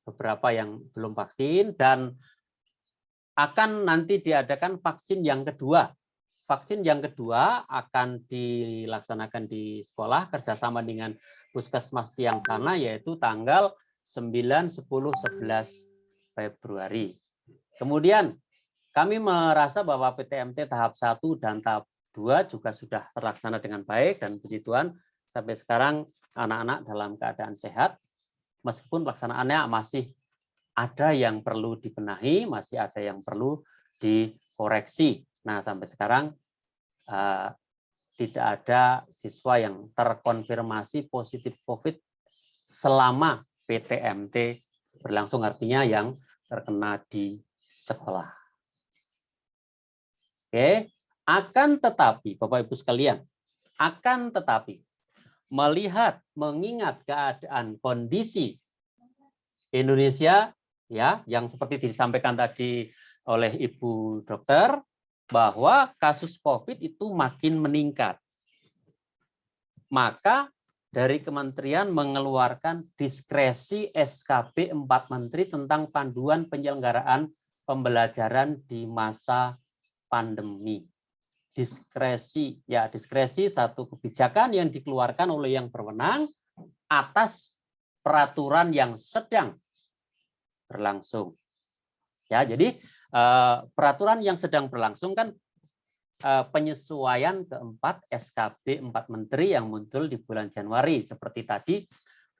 beberapa yang belum vaksin, dan akan nanti diadakan vaksin yang kedua. Vaksin yang kedua akan dilaksanakan di sekolah kerjasama dengan Puskesmas yang sana, yaitu tanggal 9, 10, 11 Februari. Kemudian kami merasa bahwa PTMT tahap 1 dan tahap 2 juga sudah terlaksana dengan baik, dan puji Tuhan sampai sekarang anak-anak dalam keadaan sehat, meskipun pelaksanaannya masih ada yang perlu dibenahi, masih ada yang perlu dikoreksi. Nah, sampai sekarang tidak ada siswa yang terkonfirmasi positif COVID selama PTMT berlangsung, artinya yang terkena di sekolah. Oke, akan tetapi Bapak Ibu sekalian, akan tetapi melihat, mengingat keadaan kondisi Indonesia, ya, yang seperti disampaikan tadi oleh Ibu Dokter, bahwa kasus COVID itu makin meningkat. Maka dari kementerian mengeluarkan diskresi SKB 4 Menteri tentang panduan penyelenggaraan pembelajaran di masa pandemi. Diskresi, ya, diskresi satu kebijakan yang dikeluarkan oleh yang berwenang atas peraturan yang sedang berlangsung. Ya, jadi peraturan yang sedang berlangsung kan penyesuaian keempat SKB 4 Menteri yang muncul di bulan Januari. Seperti tadi,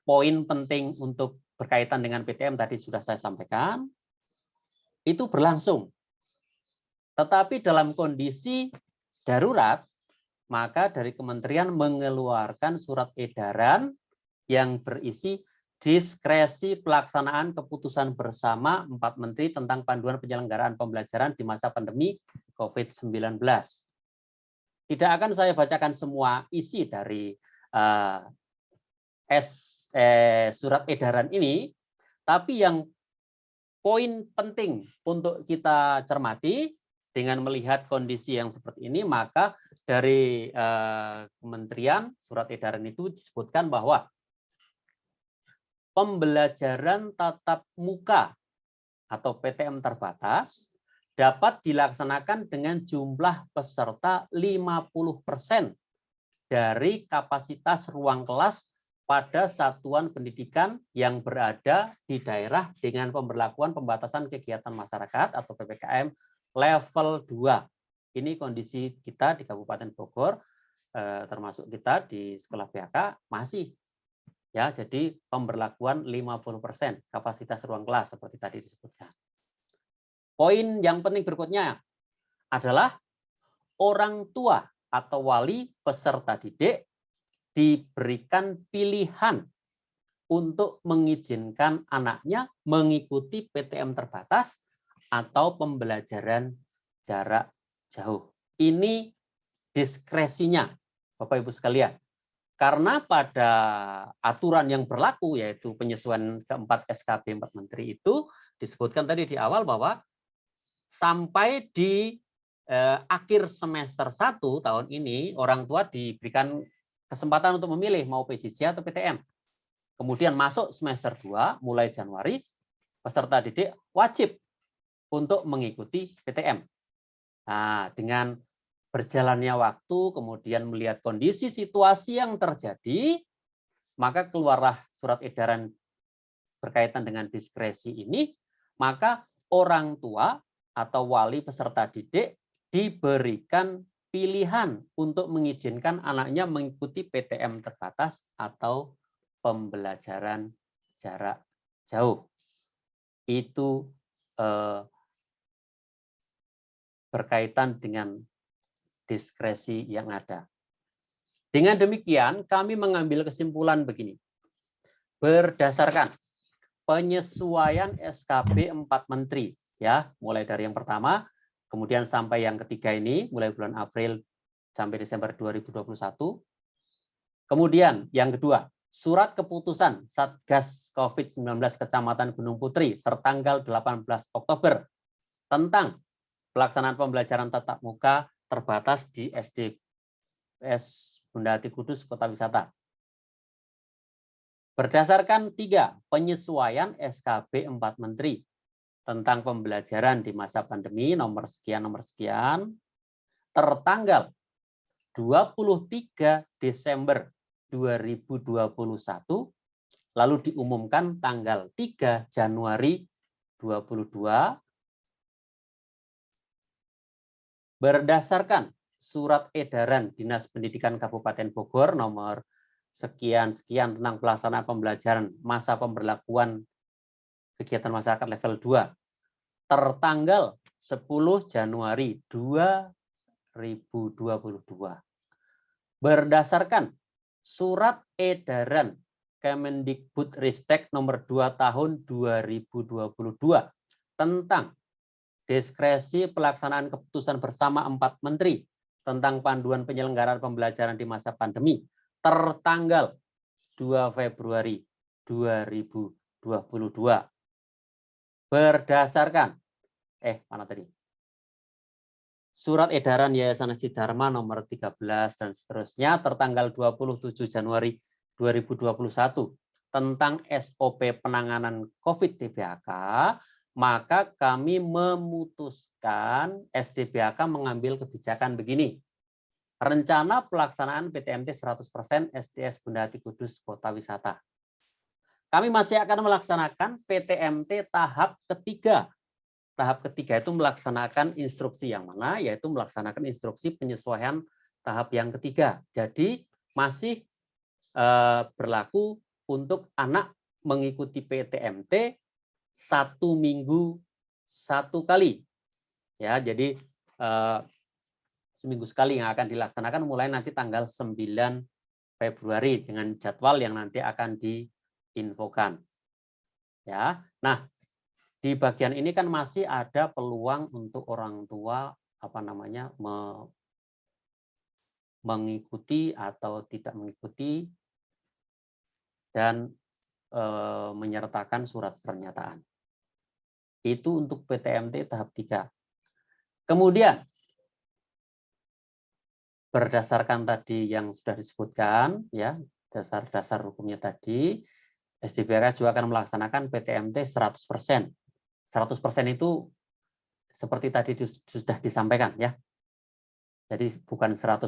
poin penting untuk berkaitan dengan PTM tadi sudah saya sampaikan, itu berlangsung. Tetapi dalam kondisi darurat, maka dari kementerian mengeluarkan surat edaran yang berisi diskresi pelaksanaan keputusan bersama 4 Menteri tentang panduan penyelenggaraan pembelajaran di masa pandemi COVID-19. Tidak akan saya bacakan semua isi dari surat edaran ini, tapi yang poin penting untuk kita cermati dengan melihat kondisi yang seperti ini, maka dari kementerian surat edaran itu disebutkan bahwa pembelajaran tatap muka atau PTM terbatas dapat dilaksanakan dengan jumlah peserta 50% dari kapasitas ruang kelas pada satuan pendidikan yang berada di daerah dengan pemberlakuan pembatasan kegiatan masyarakat atau PPKM level 2. Ini kondisi kita di Kabupaten Bogor, termasuk kita di sekolah BHK masih. Ya, jadi pemberlakuan 50% kapasitas ruang kelas seperti tadi disebutkan. Poin yang penting berikutnya adalah orang tua atau wali peserta didik diberikan pilihan untuk mengizinkan anaknya mengikuti PTM terbatas atau pembelajaran jarak jauh. Ini diskresinya, Bapak Ibu sekalian. Karena pada aturan yang berlaku, yaitu penyesuaian keempat SKB 4 Menteri itu, disebutkan tadi di awal bahwa sampai di akhir semester 1 tahun ini, orang tua diberikan kesempatan untuk memilih mau PJJ atau PTM. Kemudian masuk semester 2, mulai Januari, peserta didik wajib untuk mengikuti PTM. Nah, dengan berjalannya waktu, kemudian melihat kondisi situasi yang terjadi, maka keluarlah surat edaran berkaitan dengan diskresi ini, maka orang tua atau wali peserta didik diberikan pilihan untuk mengizinkan anaknya mengikuti PTM terbatas atau pembelajaran jarak jauh. Itu berkaitan dengan diskresi yang ada. Dengan demikian, kami mengambil kesimpulan begini. Berdasarkan penyesuaian SKB 4 Menteri, ya, mulai dari yang pertama, kemudian sampai yang ketiga ini, mulai bulan April sampai Desember 2021. Kemudian yang kedua, surat keputusan Satgas COVID-19 Kecamatan Gunung Putri tertanggal 18 Oktober tentang pelaksanaan pembelajaran tatap muka terbatas di SDS Bunda Ati Kudus Kota Wisata. Berdasarkan 3 penyesuaian SKB 4 Menteri tentang pembelajaran di masa pandemi nomor sekian, tertanggal 23 Desember 2021, lalu diumumkan tanggal 3 Januari 2022, berdasarkan surat edaran Dinas Pendidikan Kabupaten Bogor nomor sekian-sekian tentang pelaksanaan pembelajaran masa pemberlakuan kegiatan masyarakat level 2 tertanggal 10 Januari 2022. Berdasarkan surat edaran Kemendikbudristek nomor 2 tahun 2022 tentang diskresi pelaksanaan keputusan bersama 4 Menteri tentang panduan penyelenggaraan pembelajaran di masa pandemi tertanggal 2 Februari 2022. Berdasarkan surat edaran Yayasan Esti Dharma nomor 13 dan seterusnya tertanggal 27 Januari 2021 tentang SOP penanganan COVID-TBHK, maka kami memutuskan SDBHK mengambil kebijakan begini. Rencana pelaksanaan PTMT 100% SDS Bunda Ati Kudus Kota Wisata. Kami masih akan melaksanakan PTMT tahap ketiga. Tahap ketiga itu melaksanakan instruksi yang mana? Yaitu melaksanakan instruksi penyesuaian tahap yang ketiga. Jadi masih berlaku untuk anak mengikuti PTMT 1 minggu 1 kali. Ya, jadi seminggu sekali yang akan dilaksanakan mulai nanti tanggal 9 Februari dengan jadwal yang nanti akan diinfokan. Ya. Nah, di bagian ini kan masih ada peluang untuk orang tua mengikuti atau tidak mengikuti dan menyertakan surat pernyataan. Itu untuk PTMT tahap 3. Kemudian berdasarkan tadi yang sudah disebutkan, ya, dasar-dasar hukumnya tadi, SDBHK juga akan melaksanakan PTMT 100%. 100% itu seperti tadi sudah disampaikan, ya. Jadi bukan 100%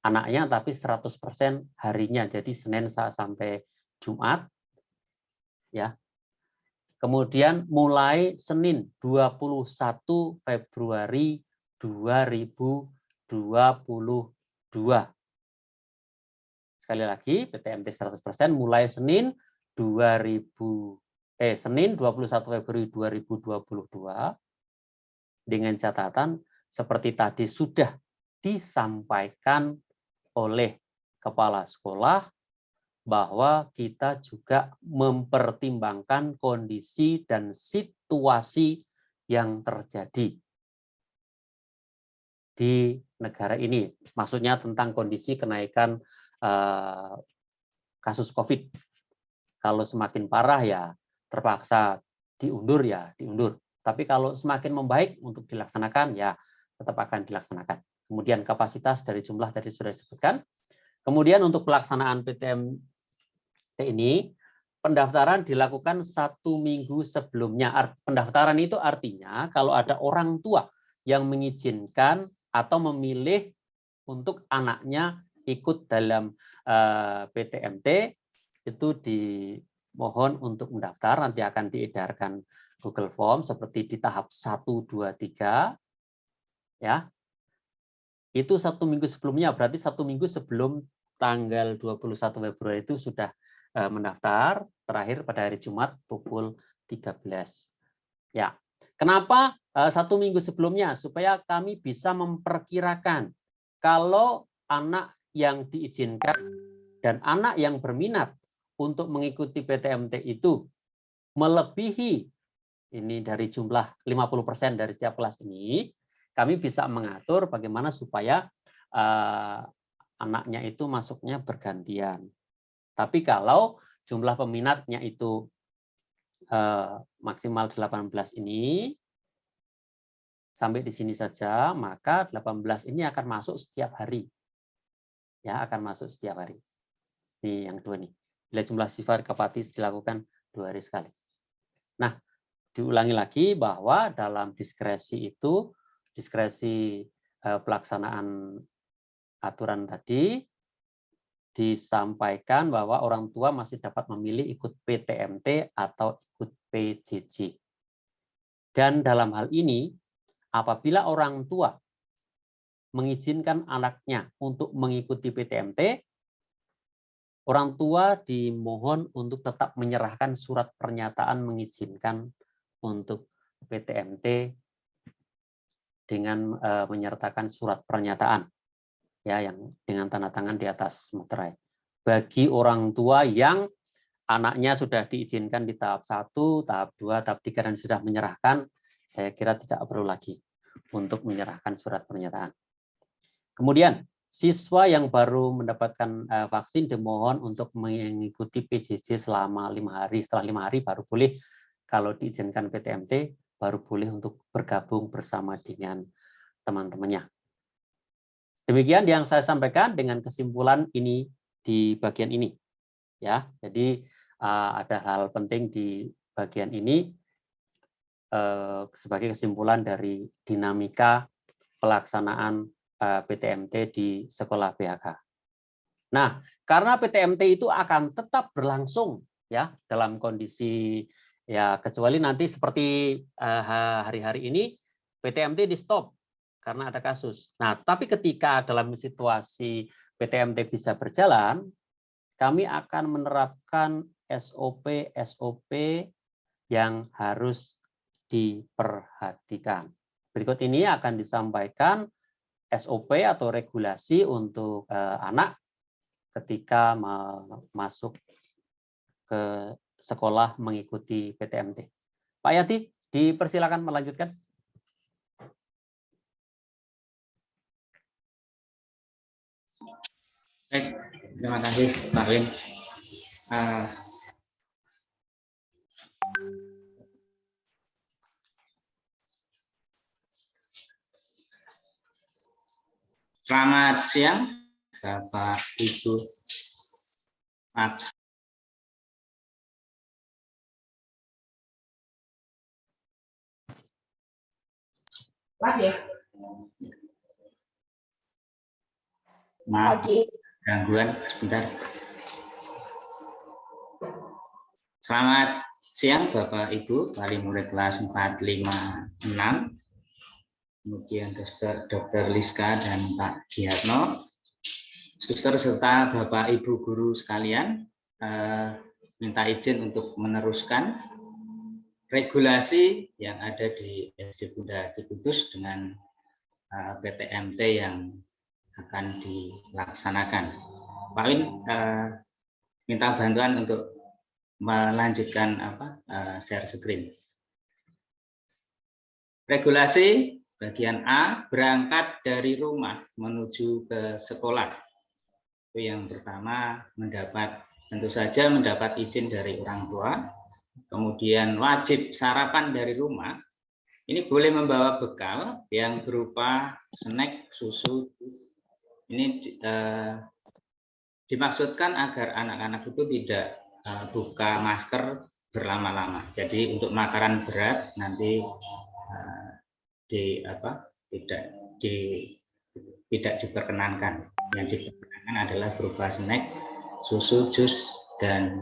anaknya, tapi 100% harinya. Jadi Senin sampai Jumat, ya. Kemudian mulai Senin 21 Februari 2022. Sekali lagi, PTMT 100% mulai Senin 21 Februari 2022 dengan catatan seperti tadi sudah disampaikan oleh kepala sekolah bahwa kita juga mempertimbangkan kondisi dan situasi yang terjadi di negara ini. Maksudnya tentang kondisi kenaikan kasus COVID. Kalau semakin parah ya terpaksa diundur ya diundur. Tapi kalau semakin membaik untuk dilaksanakan ya tetap akan dilaksanakan. Kemudian kapasitas dari jumlah tadi sudah disebutkan. Kemudian untuk pelaksanaan PTMT ini pendaftaran dilakukan 1 minggu sebelumnya. Pendaftaran itu artinya kalau ada orang tua yang mengizinkan atau memilih untuk anaknya ikut dalam PTMT, itu dimohon untuk mendaftar. Nanti akan diedarkan Google Form seperti di tahap 1, 2, 3. Ya. Itu 1 minggu sebelumnya, berarti 1 minggu sebelum tanggal 21 Februari itu sudah mendaftar, terakhir pada hari Jumat pukul 13. Ya. Kenapa 1 minggu sebelumnya? Supaya kami bisa memperkirakan kalau anak yang diizinkan dan anak yang berminat untuk mengikuti PTMT itu melebihi ini dari jumlah 50% dari setiap kelas ini, kami bisa mengatur bagaimana supaya anaknya itu masuknya bergantian. Tapi kalau jumlah peminatnya itu maksimal 18 ini, sampai di sini saja, maka 18 ini akan masuk setiap hari. Ya, akan masuk setiap hari. Ini yang 2 nih. Bila jumlah sifat kapatis dilakukan 2 hari sekali. Nah, diulangi lagi bahwa dalam diskresi itu, diskresi pelaksanaan aturan tadi, disampaikan bahwa orang tua masih dapat memilih ikut PTMT atau ikut PJJ. Dan dalam hal ini, apabila orang tua mengizinkan anaknya untuk mengikuti PTMT, orang tua dimohon untuk tetap menyerahkan surat pernyataan mengizinkan untuk PTMT dengan menyertakan surat pernyataan ya yang dengan tanda tangan di atas materai. Bagi orang tua yang anaknya sudah diizinkan di tahap 1, tahap 2, tahap 3 dan sudah menyerahkan, saya kira tidak perlu lagi untuk menyerahkan surat pernyataan. Kemudian siswa yang baru mendapatkan vaksin dimohon untuk mengikuti PJJ selama 5 hari. Setelah 5 hari baru boleh, kalau diizinkan PTMT, baru boleh untuk bergabung bersama dengan teman-temannya. Demikian yang saya sampaikan dengan kesimpulan ini di bagian ini. Ya, jadi ada hal penting di bagian ini sebagai kesimpulan dari dinamika pelaksanaan PTMT di sekolah BHK. Nah, karena PTMT itu akan tetap berlangsung ya dalam kondisi ya kecuali nanti seperti hari-hari ini PTMT di stop karena ada kasus. Nah, tapi ketika dalam situasi PTMT bisa berjalan, kami akan menerapkan SOP yang harus diperhatikan. Berikut ini akan disampaikan SOP atau regulasi untuk anak ketika masuk ke sekolah mengikuti PTMT. Pak Yati, dipersilakan melanjutkan. Baik, terima kasih Pak Win. Selamat siang, Bapak, Ibu, Pak. Maaf, gangguan sebentar. Selamat siang Bapak Ibu, wali murid kelas 4, 5, 6. Kemudian Dr. Liska dan Pak Giarno, suster serta Bapak Ibu guru sekalian, minta izin untuk meneruskan regulasi yang ada di SD Bunda Cibudus dengan PTMT yang akan dilaksanakan. Pak Win minta bantuan untuk melanjutkan share screen. Regulasi bagian A, berangkat dari rumah menuju ke sekolah. Itu yang pertama, tentu saja mendapat izin dari orang tua, kemudian wajib sarapan dari rumah. Ini boleh membawa bekal yang berupa snack, susu. Ini dimaksudkan agar anak-anak itu tidak buka masker berlama-lama. Jadi untuk makanan berat nanti tidak diperkenankan. Yang diperkenankan adalah berupa snack, susu, jus, dan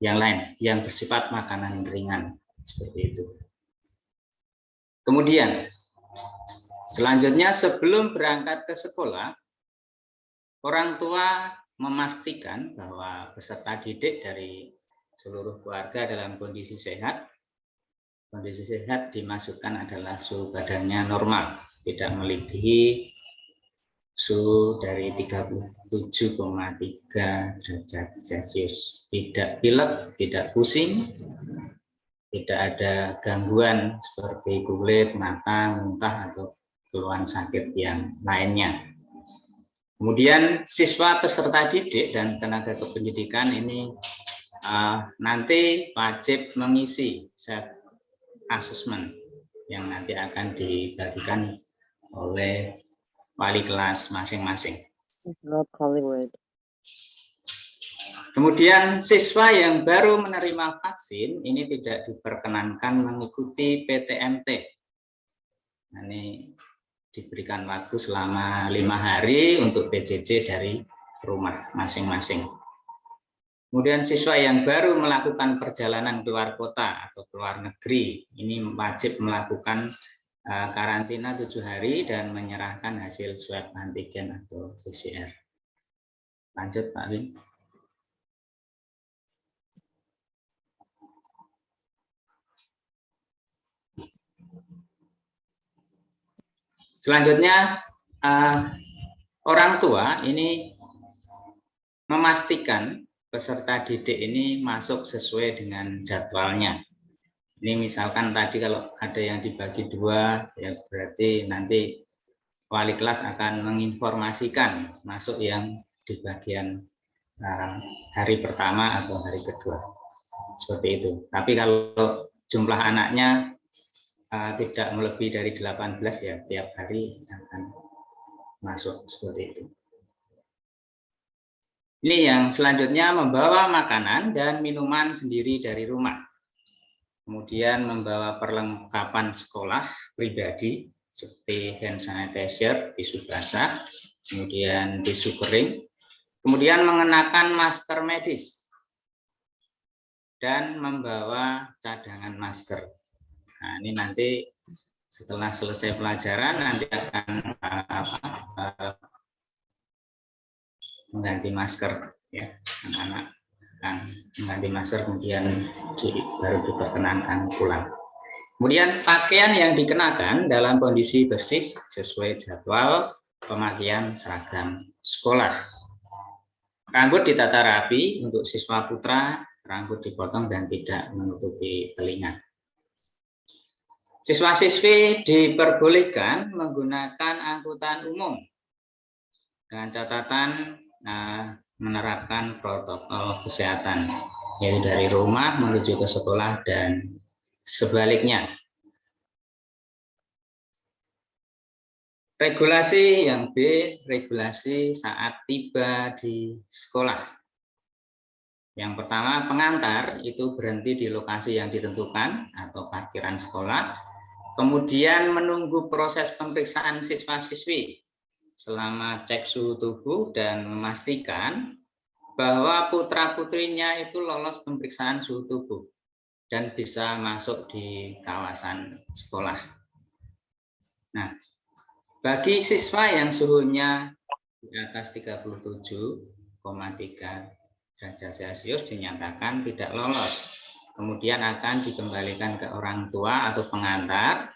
yang lain yang bersifat makanan ringan seperti itu. Kemudian selanjutnya, sebelum berangkat ke sekolah, orang tua memastikan bahwa peserta didik dari seluruh keluarga dalam kondisi sehat. Kondisi sehat dimaksudkan adalah suhu badannya normal, tidak melebihi suhu dari 37,3 derajat Celcius. Tidak pilek, tidak pusing, tidak ada gangguan seperti kulit, mata, muntah, atau keluhan sakit yang lainnya. Kemudian siswa peserta didik dan tenaga kependidikan ini nanti wajib mengisi self assessment yang nanti akan dibagikan oleh wali kelas masing-masing. Kemudian siswa yang baru menerima vaksin ini tidak diperkenankan mengikuti PTMT. Nah, ini diberikan waktu selama 5 hari untuk PJJ dari rumah masing-masing. Kemudian siswa yang baru melakukan perjalanan keluar kota atau keluar negeri ini wajib melakukan karantina 7 hari dan menyerahkan hasil swab antigen atau PCR. Lanjut Pak Win. Selanjutnya, orang tua ini memastikan peserta didik ini masuk sesuai dengan jadwalnya. Ini misalkan tadi kalau ada yang dibagi 2, ya berarti nanti wali kelas akan menginformasikan masuk yang di bagian hari pertama atau hari kedua. Seperti itu. Tapi kalau jumlah anaknya tidak melebihi dari 18, ya tiap hari akan masuk seperti itu. Ini yang selanjutnya, membawa makanan dan minuman sendiri dari rumah. Kemudian membawa perlengkapan sekolah pribadi seperti hand sanitizer, tisu basah, kemudian tisu kering, kemudian mengenakan masker medis dan membawa cadangan masker. Nah, ini nanti setelah selesai pelajaran nanti akan mengganti masker, ya, anak-anak akan mengganti masker, kemudian baru diperkenankan pulang. Kemudian pakaian yang dikenakan dalam kondisi bersih sesuai jadwal pemakaian seragam sekolah. Rambut ditata rapi untuk siswa putra, rambut dipotong dan tidak menutupi telinga. Siswa-siswi diperbolehkan menggunakan angkutan umum dengan catatan menerapkan protokol kesehatan, yaitu dari rumah menuju ke sekolah dan sebaliknya. Regulasi yang B, regulasi saat tiba di sekolah. Yang pertama, pengantar itu berhenti di lokasi yang ditentukan atau parkiran sekolah. Kemudian menunggu proses pemeriksaan siswa-siswi selama cek suhu tubuh dan memastikan bahwa putra-putrinya itu lolos pemeriksaan suhu tubuh dan bisa masuk di kawasan sekolah. Nah, bagi siswa yang suhunya di atas 37,3 derajat Celcius dinyatakan tidak lolos. Kemudian akan dikembalikan ke orang tua atau pengantar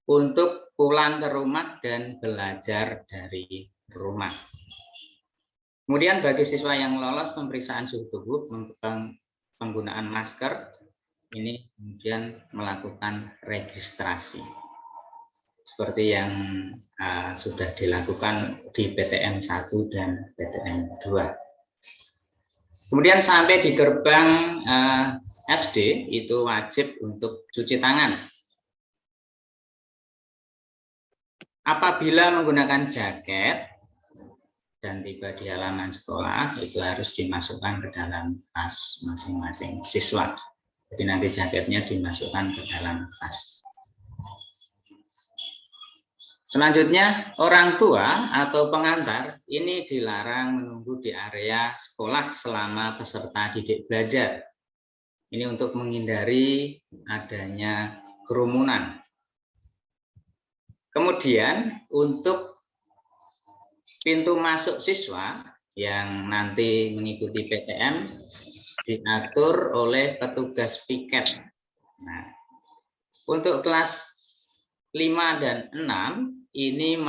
untuk pulang ke rumah dan belajar dari rumah. Kemudian bagi siswa yang lolos pemeriksaan suhu tubuh penggunaan masker, ini kemudian melakukan registrasi. seperti yang sudah dilakukan di PTM 1 dan PTM 2. Kemudian sampai di gerbang SD itu wajib untuk cuci tangan. Apabila menggunakan jaket dan tiba di halaman sekolah, itu harus dimasukkan ke dalam tas masing-masing siswa. Jadi nanti jaketnya dimasukkan ke dalam tas. Selanjutnya, orang tua atau pengantar ini dilarang menunggu di area sekolah selama peserta didik belajar. Ini untuk menghindari adanya kerumunan. Kemudian untuk pintu masuk siswa yang nanti mengikuti PTM diatur oleh petugas piket. Nah, untuk kelas 5 dan 6 ini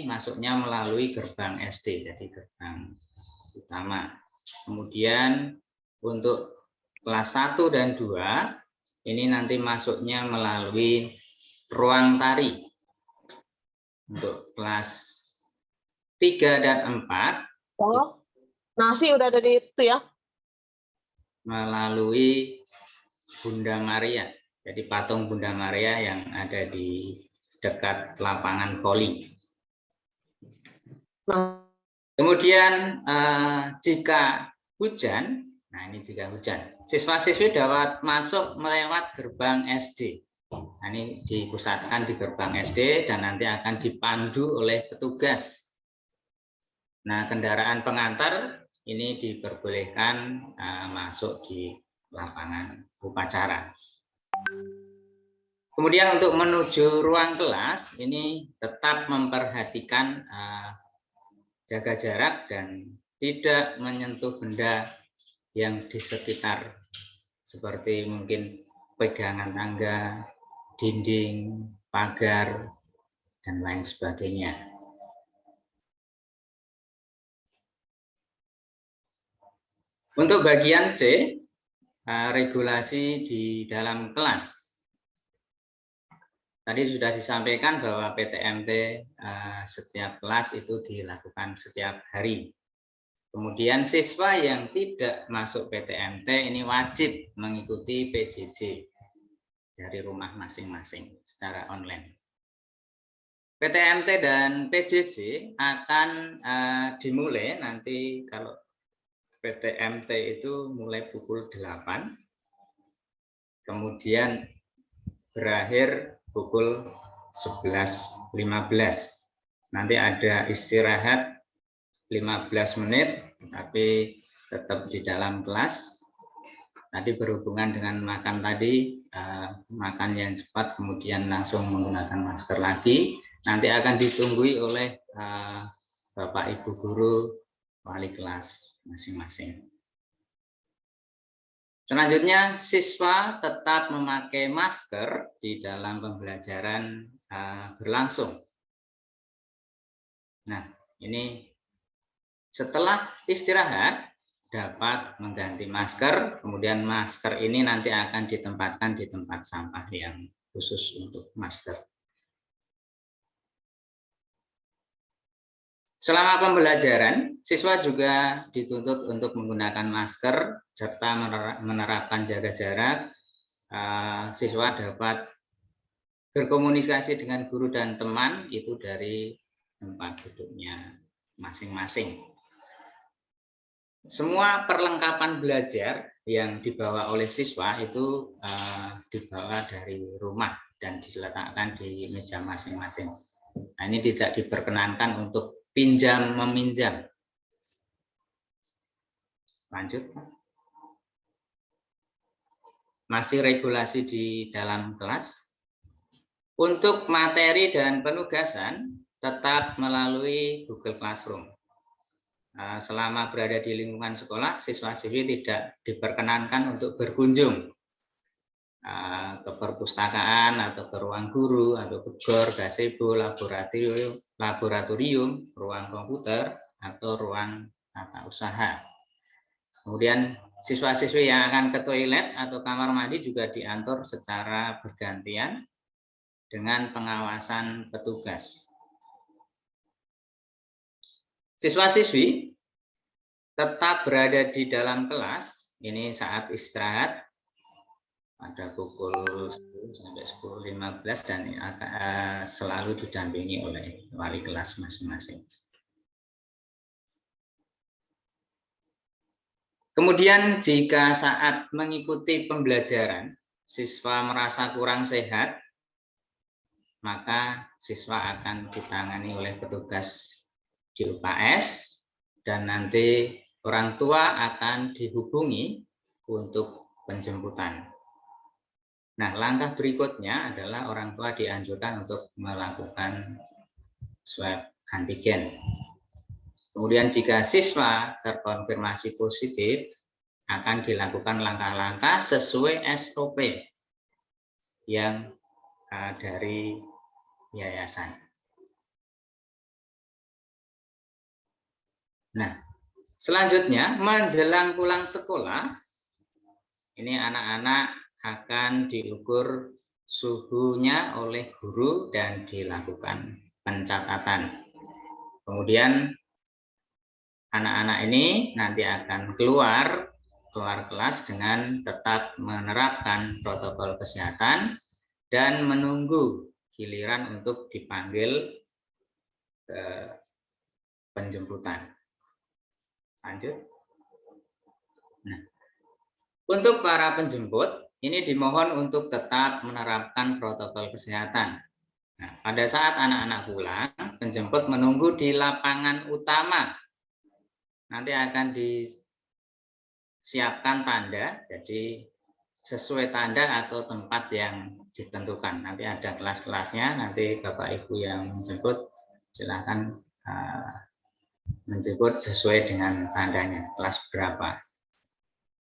masuknya melalui gerbang SD, jadi gerbang utama. Kemudian untuk kelas 1 dan 2 ini nanti masuknya melalui ruang tari. Untuk kelas 3 dan 4 nasi udah ada di itu ya, melalui Bunda Maria. Jadi patung Bunda Maria yang ada di dekat lapangan voli. Kemudian jika hujan, nah ini jika hujan, siswa-siswi dapat masuk melewat gerbang SD. Nah, ini dipusatkan di gerbang SD dan nanti akan dipandu oleh petugas. Nah, kendaraan pengantar ini diperbolehkan masuk di lapangan upacara. Kemudian untuk menuju ruang kelas ini tetap memperhatikan jaga jarak dan tidak menyentuh benda yang di sekitar seperti mungkin pegangan tangga, dinding, pagar, dan lain sebagainya. Untuk bagian C, regulasi di dalam kelas. Tadi sudah disampaikan bahwa PTMT setiap kelas itu dilakukan setiap hari. Kemudian siswa yang tidak masuk PTMT ini wajib mengikuti PJJ dari rumah masing-masing secara online. PTMT dan PJJ akan dimulai nanti kalau PTMT itu mulai pukul 8, kemudian berakhir pukul 11.15. Nanti ada istirahat 15 menit, tapi tetap di dalam kelas. Tadi berhubungan dengan makan tadi, makan yang cepat, kemudian langsung menggunakan masker lagi. Nanti akan ditunggui oleh Bapak Ibu Guru, wali kelas masing-masing. Selanjutnya, siswa tetap memakai masker di dalam pembelajaran berlangsung. Nah, ini setelah istirahat dapat mengganti masker, kemudian masker ini nanti akan ditempatkan di tempat sampah yang khusus untuk masker. Selama pembelajaran, siswa juga dituntut untuk menggunakan masker serta menerapkan jaga jarak. Siswa dapat berkomunikasi dengan guru dan teman itu dari tempat duduknya masing-masing. Semua perlengkapan belajar yang dibawa oleh siswa itu dibawa dari rumah dan diletakkan di meja masing-masing. Nah, ini tidak diperkenankan untuk pinjam-meminjam. Lanjut. Masih regulasi di dalam kelas. Untuk materi dan penugasan tetap melalui Google Classroom. Selama berada di lingkungan sekolah, siswa-siswi tidak diperkenankan untuk berkunjung ke perpustakaan atau ke ruang guru atau ke gor, gazebo, laboratorium, ruang komputer atau ruang tata usaha. Kemudian siswa-siswi yang akan ke toilet atau kamar mandi juga diatur secara bergantian. dengan pengawasan petugas. Siswa-siswi tetap berada di dalam kelas, ini saat istirahat pada pukul 10 sampai 10.15 dan selalu didampingi oleh wali kelas masing-masing. Kemudian jika saat mengikuti pembelajaran siswa merasa kurang sehat, maka siswa akan ditangani oleh petugas di UKS dan nanti orang tua akan dihubungi untuk penjemputan. Nah, langkah berikutnya adalah orang tua dianjurkan untuk melakukan swab antigen. Kemudian jika siswa terkonfirmasi positif, akan dilakukan langkah-langkah sesuai SOP yang dari yayasan. Nah, selanjutnya menjelang pulang sekolah, ini anak-anak akan diukur suhunya oleh guru dan dilakukan pencatatan. Kemudian anak-anak ini nanti akan keluar kelas dengan tetap menerapkan protokol kesehatan dan menunggu giliran untuk dipanggil ke penjemputan. Lanjut. Nah, untuk para penjemput, ini dimohon untuk tetap menerapkan protokol kesehatan. Nah, pada saat anak-anak pulang, penjemput menunggu di lapangan utama. Nanti akan disiapkan tanda, jadi sesuai tanda atau tempat yang ditentukan. Nanti ada kelas-kelasnya, nanti Bapak Ibu yang menjemput silakan menjemput sesuai dengan tandanya, kelas berapa.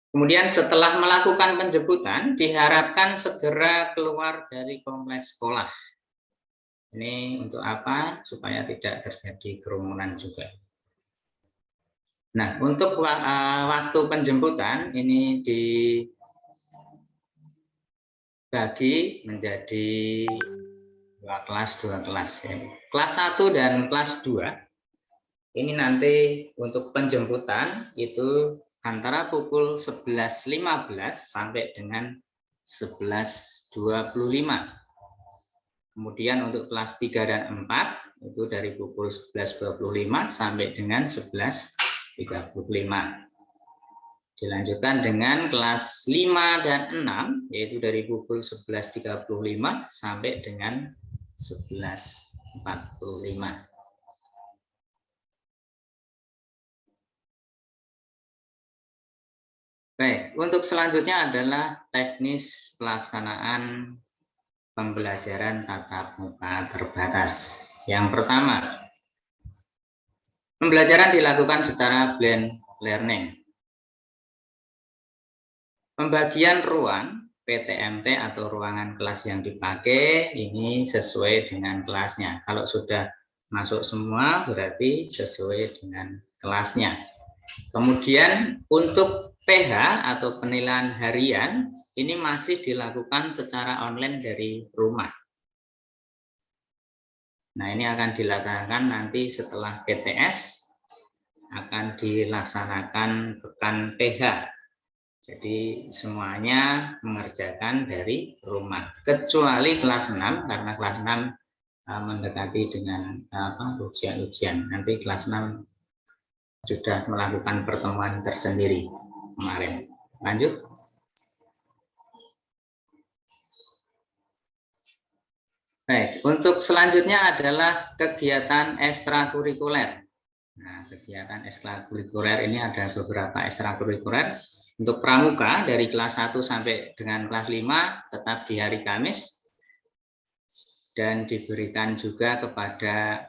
Kemudian setelah melakukan penjemputan, diharapkan segera keluar dari kompleks sekolah. Ini untuk apa? Supaya tidak terjadi kerumunan juga. Nah, untuk waktu penjemputan ini dibagi menjadi dua kelas. Kelas 1 dan kelas 2, ini nanti untuk penjemputan itu antara pukul 11.15 sampai dengan 11.25. Kemudian untuk kelas 3 dan 4 itu dari pukul 11.25 sampai dengan 11.35. Dilanjutkan dengan kelas 5 dan 6 yaitu dari pukul 11.35 sampai dengan 11.45. Baik, untuk selanjutnya adalah teknis pelaksanaan pembelajaran tatap muka terbatas. Yang pertama, pembelajaran dilakukan secara blend learning. Pembagian ruang PTMT atau ruangan kelas yang dipakai ini sesuai dengan kelasnya. Kalau sudah masuk semua berarti sesuai dengan kelasnya. Kemudian untuk PH atau penilaian harian ini masih dilakukan secara online dari rumah. Nah, ini akan dilaksanakan nanti setelah PTS, akan dilaksanakan pekan PH. Jadi semuanya mengerjakan dari rumah, kecuali kelas 6 karena kelas 6 mendekati dengan ujian-ujian. Nanti kelas 6 sudah melakukan pertemuan tersendiri kemarin. Lanjut. Baik, untuk selanjutnya adalah kegiatan ekstrakurikuler. Nah, kegiatan ekstrakurikuler ini ada beberapa ekstrakurikuler. Untuk pramuka dari kelas 1 sampai dengan kelas 5 tetap di hari Kamis dan diberikan juga kepada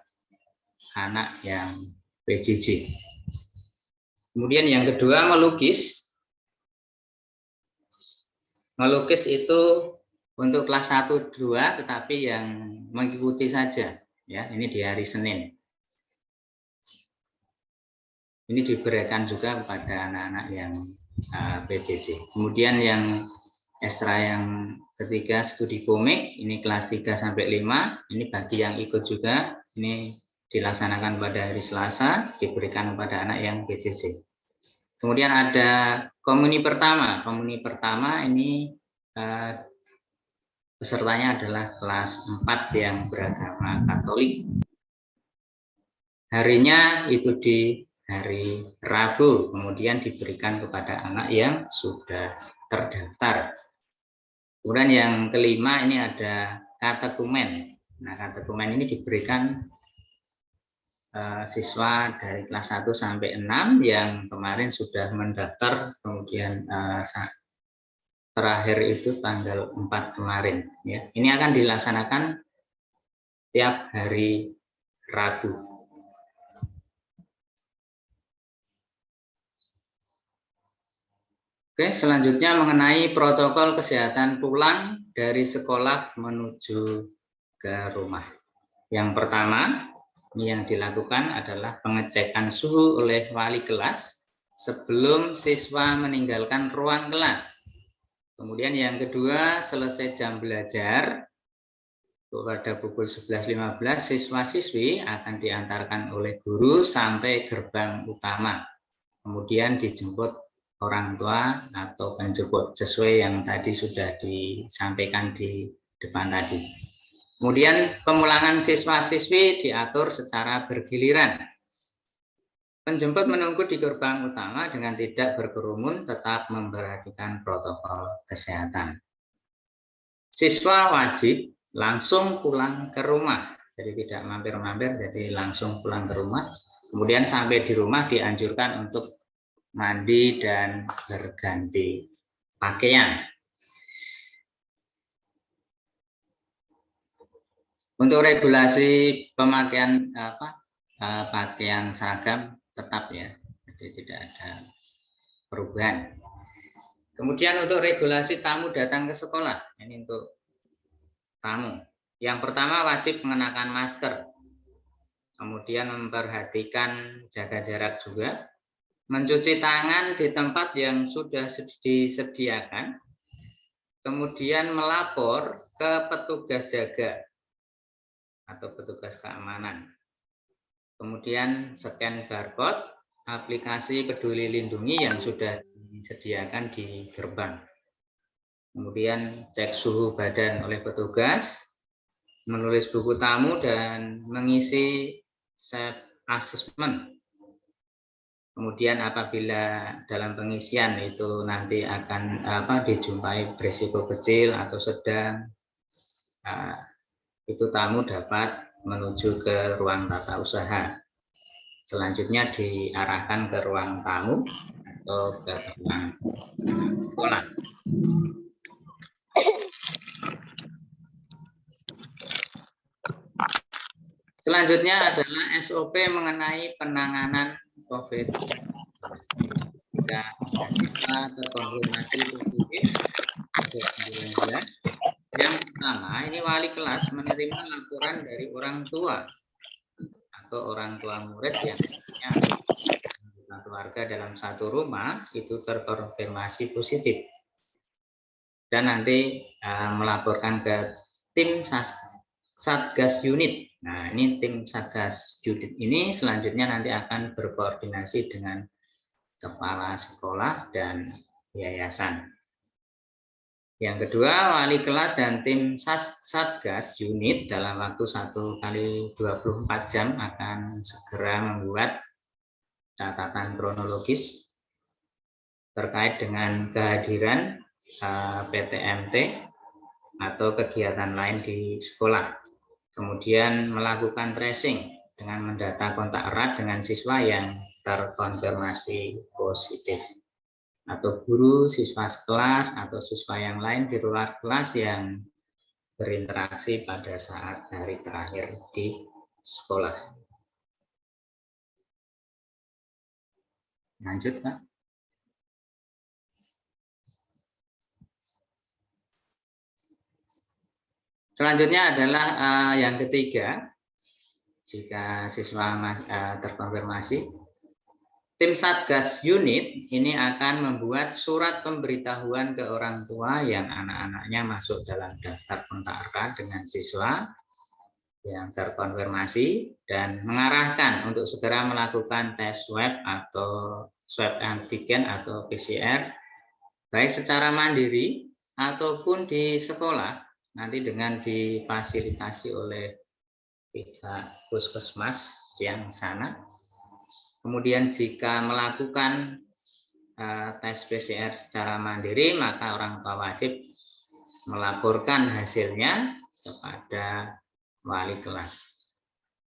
anak yang PJJ. Kemudian yang kedua melukis. Melukis itu untuk kelas 1, 2 tetapi yang mengikuti saja ya, ini di hari Senin. Ini diberikan juga kepada anak-anak yang PJJ. Kemudian yang Ekstra yang ketiga studi komik, ini kelas 3 sampai 5. Ini bagi yang ikut juga, ini dilaksanakan pada hari Selasa, diberikan kepada anak yang PJJ. Kemudian ada komuni pertama. Komuni pertama ini pesertanya adalah kelas 4 yang beragama Katolik. Harinya itu di hari Rabu, kemudian diberikan kepada anak yang sudah terdaftar. Kemudian yang kelima ini ada katekumen. Nah, katekumen ini diberikan siswa dari kelas 1 sampai 6 yang kemarin sudah mendaftar, kemudian terakhir itu tanggal 4 kemarin. Ya. Ini akan dilaksanakan tiap hari Rabu. Oke, selanjutnya mengenai protokol kesehatan pulang dari sekolah menuju ke rumah. Yang pertama, yang dilakukan adalah pengecekan suhu oleh wali kelas sebelum siswa meninggalkan ruang kelas. Kemudian yang kedua, selesai jam belajar, pada pukul 11.15, siswa-siswi akan diantarkan oleh guru sampai gerbang utama. Kemudian dijemput orang tua atau penjemput sesuai yang tadi sudah disampaikan di depan tadi. Kemudian pemulangan siswa-siswi diatur secara bergiliran. Penjemput menunggu di gerbang utama dengan tidak berkerumun, tetap memperhatikan protokol kesehatan. Siswa wajib langsung pulang ke rumah, jadi tidak mampir-mampir, jadi langsung pulang ke rumah. Kemudian sampai di rumah dianjurkan untuk mandi dan berganti pakaian. Untuk regulasi pemakaian pakaian seragam tetap ya, jadi tidak ada perubahan. Kemudian untuk regulasi tamu datang ke sekolah, ini untuk tamu. Yang pertama wajib mengenakan masker, kemudian memperhatikan jaga jarak juga, mencuci tangan di tempat yang sudah disediakan, kemudian melapor ke petugas jaga atau petugas keamanan. Kemudian scan barcode aplikasi Peduli Lindungi yang sudah disediakan di gerbang. Kemudian cek suhu badan oleh petugas, menulis buku tamu dan mengisi self assessment. Kemudian apabila dalam pengisian itu nanti akan dijumpai berisiko kecil atau sedang, itu tamu dapat menuju ke ruang tata usaha. Selanjutnya diarahkan ke ruang tamu atau ke ruang sekolah. Selanjutnya adalah SOP mengenai penanganan COVID-19. Jika siswa terkonfirmasi positif COVID-19, yang pertama ini wali kelas menerima laporan dari orang tua atau orang tua murid yang punya keluarga dalam satu rumah itu terkonfirmasi positif, dan nanti melaporkan ke tim Satgas Unit. Nah, ini tim Satgas Unit ini selanjutnya nanti akan berkoordinasi dengan kepala sekolah dan yayasan. Yang kedua, wali kelas dan tim Satgas Unit dalam waktu 1x24 jam akan segera membuat catatan kronologis terkait dengan kehadiran PTMT atau kegiatan lain di sekolah. Kemudian melakukan tracing dengan mendata kontak erat dengan siswa yang terkonfirmasi positif, atau guru, siswa sekelas, atau siswa yang lain di luar kelas yang berinteraksi pada saat hari terakhir di sekolah. Lanjut, Pak. Selanjutnya adalah yang ketiga, jika siswa terkonfirmasi, Tim Satgas Unit ini akan membuat surat pemberitahuan ke orang tua yang anak-anaknya masuk dalam daftar kontak erat dengan siswa yang terkonfirmasi dan mengarahkan untuk segera melakukan tes swab atau swab antigen atau PCR baik secara mandiri ataupun di sekolah nanti dengan difasilitasi oleh pihak puskesmas yang sana. Kemudian jika melakukan tes PCR secara mandiri, maka orang tua wajib melaporkan hasilnya kepada wali kelas.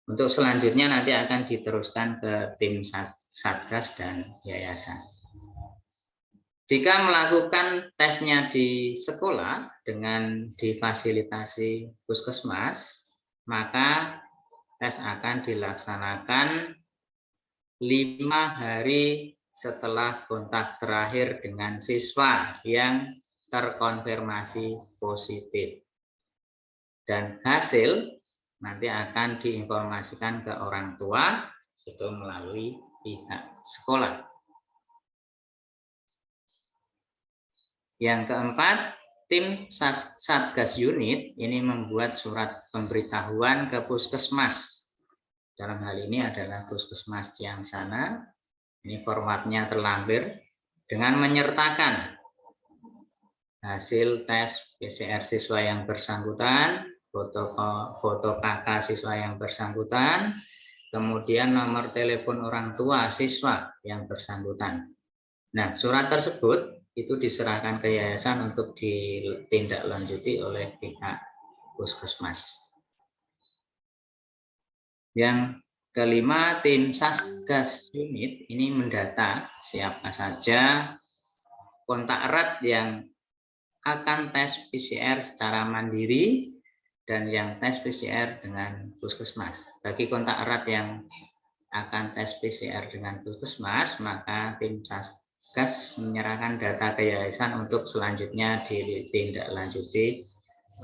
Untuk selanjutnya nanti akan diteruskan ke tim Satgas dan yayasan. Jika melakukan tesnya di sekolah dengan difasilitasi puskesmas, maka tes akan dilaksanakan 5 hari setelah kontak terakhir dengan siswa yang terkonfirmasi positif. Dan hasil nanti akan diinformasikan ke orang tua itu melalui pihak sekolah. Yang keempat, tim Satgas Unit ini membuat surat pemberitahuan ke puskesmas. Dalam hal ini adalah puskesmas yang sana. Ini formatnya terlampir dengan menyertakan hasil tes PCR siswa yang bersangkutan, foto KK siswa yang bersangkutan, kemudian nomor telepon orang tua siswa yang bersangkutan. Nah, surat tersebut itu diserahkan ke yayasan untuk ditindaklanjuti oleh pihak puskesmas. Yang kelima, tim Satgas Unit ini mendata siapa saja kontak erat yang akan tes PCR secara mandiri dan yang tes PCR dengan puskesmas. Bagi kontak erat yang akan tes PCR dengan puskesmas, maka tim Satgas menyerahkan data ke yayasan untuk selanjutnya ditindaklanjuti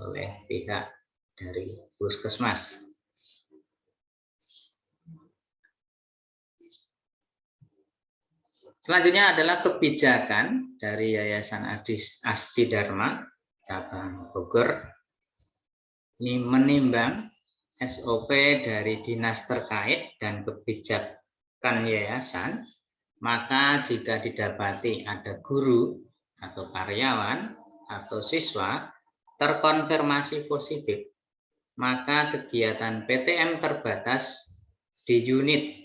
oleh pihak dari puskesmas. Selanjutnya adalah kebijakan dari Yayasan Asti Dharma cabang Bogor. Ini menimbang SOP dari dinas terkait dan kebijakan yayasan, maka jika didapati ada guru atau karyawan atau siswa terkonfirmasi positif, maka kegiatan PTM terbatas di unit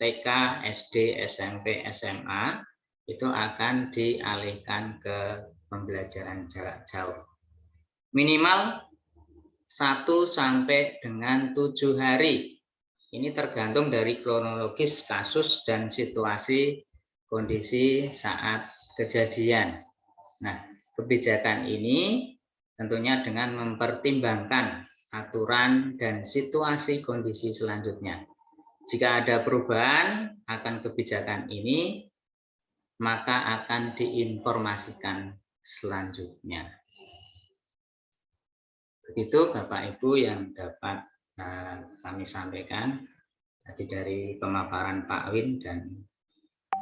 TK, SD, SMP, SMA itu akan dialihkan ke pembelajaran jarak jauh. Minimal 1 sampai dengan 7 hari. Ini tergantung dari kronologis kasus dan situasi kondisi saat kejadian. Nah, kebijakan ini tentunya dengan mempertimbangkan aturan dan situasi kondisi selanjutnya. Jika ada perubahan akan kebijakan ini, maka akan diinformasikan selanjutnya. Begitu Bapak Ibu yang dapat kami sampaikan tadi dari pemaparan Pak Win dan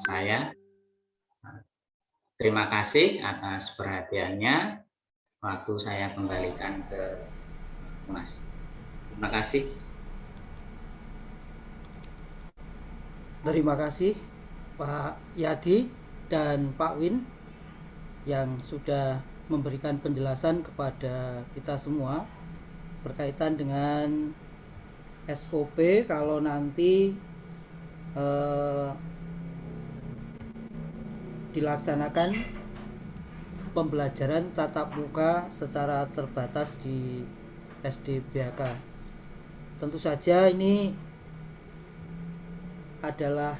saya. Terima kasih atas perhatiannya. Waktu saya kembalikan ke Mas. Terima kasih. Terima kasih Pak Yadi dan Pak Win yang sudah memberikan penjelasan kepada kita semua berkaitan dengan SOP kalau nanti dilaksanakan pembelajaran tatap muka secara terbatas di SD BHK. Tentu saja ini adalah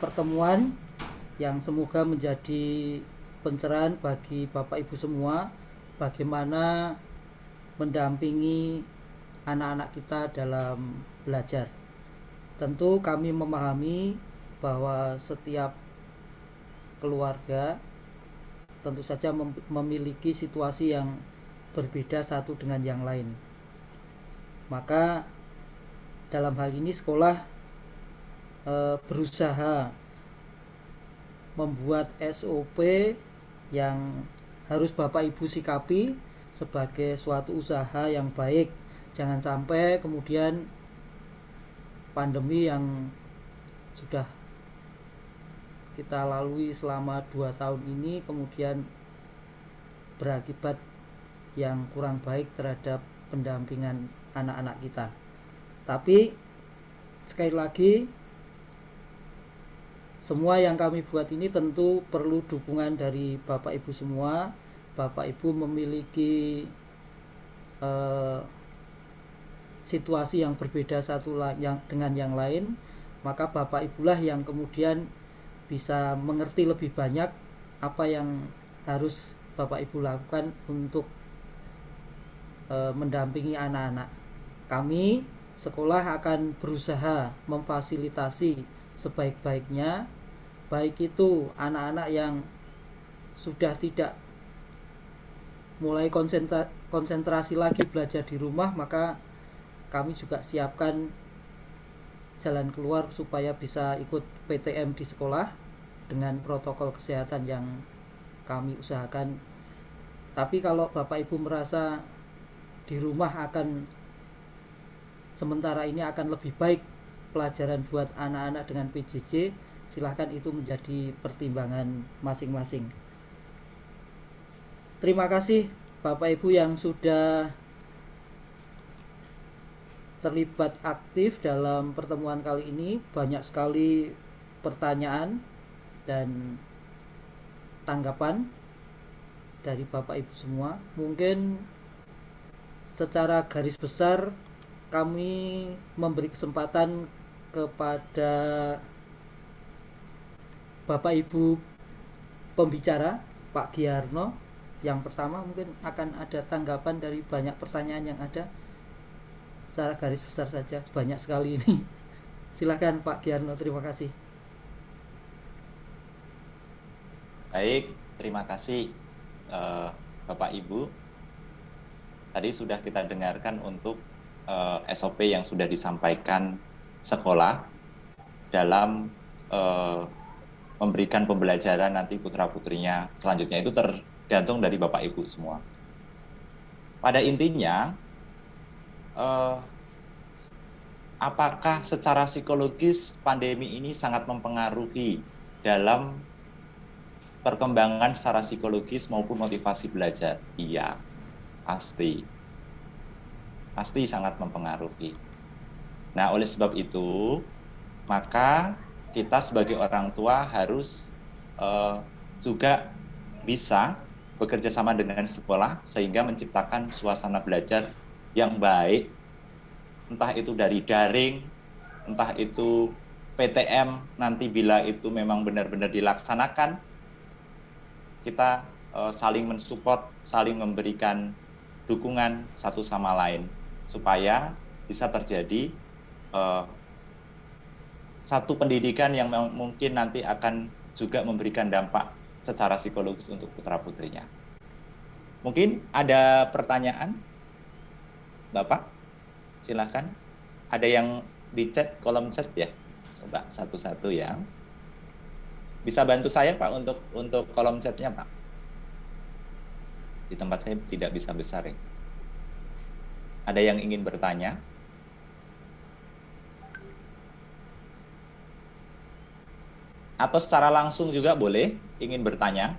pertemuan yang semoga menjadi pencerahan bagi Bapak Ibu semua bagaimana mendampingi anak-anak kita dalam belajar. Tentu kami memahami bahwa setiap keluarga tentu saja memiliki situasi yang berbeda satu dengan yang lain. Maka dalam hal ini sekolah berusaha membuat SOP yang harus Bapak Ibu sikapi sebagai suatu usaha yang baik. Jangan sampai kemudian pandemi yang sudah kita lalui selama 2 tahun ini kemudian berakibat yang kurang baik terhadap pendampingan anak-anak kita. Tapi sekali lagi, semua yang kami buat ini tentu perlu dukungan dari Bapak Ibu semua. Bapak Ibu memiliki situasi yang berbeda satu dengan yang lain, maka Bapak Ibulah yang kemudian bisa mengerti lebih banyak apa yang harus Bapak Ibu lakukan untuk mendampingi anak-anak. Kami sekolah akan berusaha memfasilitasi sebaik-baiknya, baik itu anak-anak yang sudah tidak mulai konsentrasi lagi belajar di rumah, maka kami juga siapkan jalan keluar supaya bisa ikut PTM di sekolah dengan protokol kesehatan yang kami usahakan. Tapi kalau Bapak Ibu merasa di rumah akan sementara ini akan lebih baik pelajaran buat anak-anak dengan PJJ, silahkan itu menjadi pertimbangan masing-masing. Terima kasih Bapak Ibu yang sudah terlibat aktif dalam pertemuan kali ini. Banyak sekali pertanyaan dan tanggapan dari Bapak Ibu semua. Mungkin secara garis besar kami memberi kesempatan kepada Bapak Ibu pembicara, Pak Giarno. Yang pertama mungkin akan ada tanggapan dari banyak pertanyaan yang ada. Secara garis besar saja, banyak sekali ini. Silakan Pak Giarno, terima kasih. Baik, terima kasih Bapak Ibu. Tadi sudah kita dengarkan untuk SOP yang sudah disampaikan sekolah dalam memberikan pembelajaran nanti putra-putrinya selanjutnya. Itu tergantung dari Bapak Ibu semua. Pada intinya, apakah secara psikologis pandemi ini sangat mempengaruhi dalam perkembangan secara psikologis maupun motivasi belajar? Iya, pasti sangat mempengaruhi. Nah, oleh sebab itu, maka kita sebagai orang tua harus juga bisa bekerja sama dengan sekolah sehingga menciptakan suasana belajar yang baik, entah itu dari daring, entah itu PTM, nanti bila itu memang benar-benar dilaksanakan, kita saling mensupport, saling memberikan dukungan satu sama lain, supaya bisa terjadi satu pendidikan yang mungkin nanti akan juga memberikan dampak secara psikologis untuk putra-putrinya. Mungkin ada pertanyaan? Bapak, silakan. Ada yang di chat, kolom chat ya? Coba satu-satu ya. Bisa bantu saya Pak untuk kolom chatnya Pak? Di tempat saya tidak bisa besar ya. Ada yang ingin bertanya? Atau secara langsung juga boleh ingin bertanya?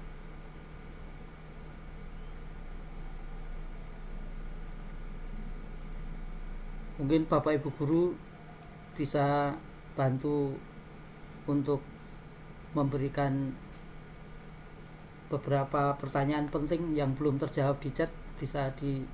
Mungkin Bapak Ibu Guru bisa bantu untuk memberikan beberapa pertanyaan penting yang belum terjawab di chat, bisa di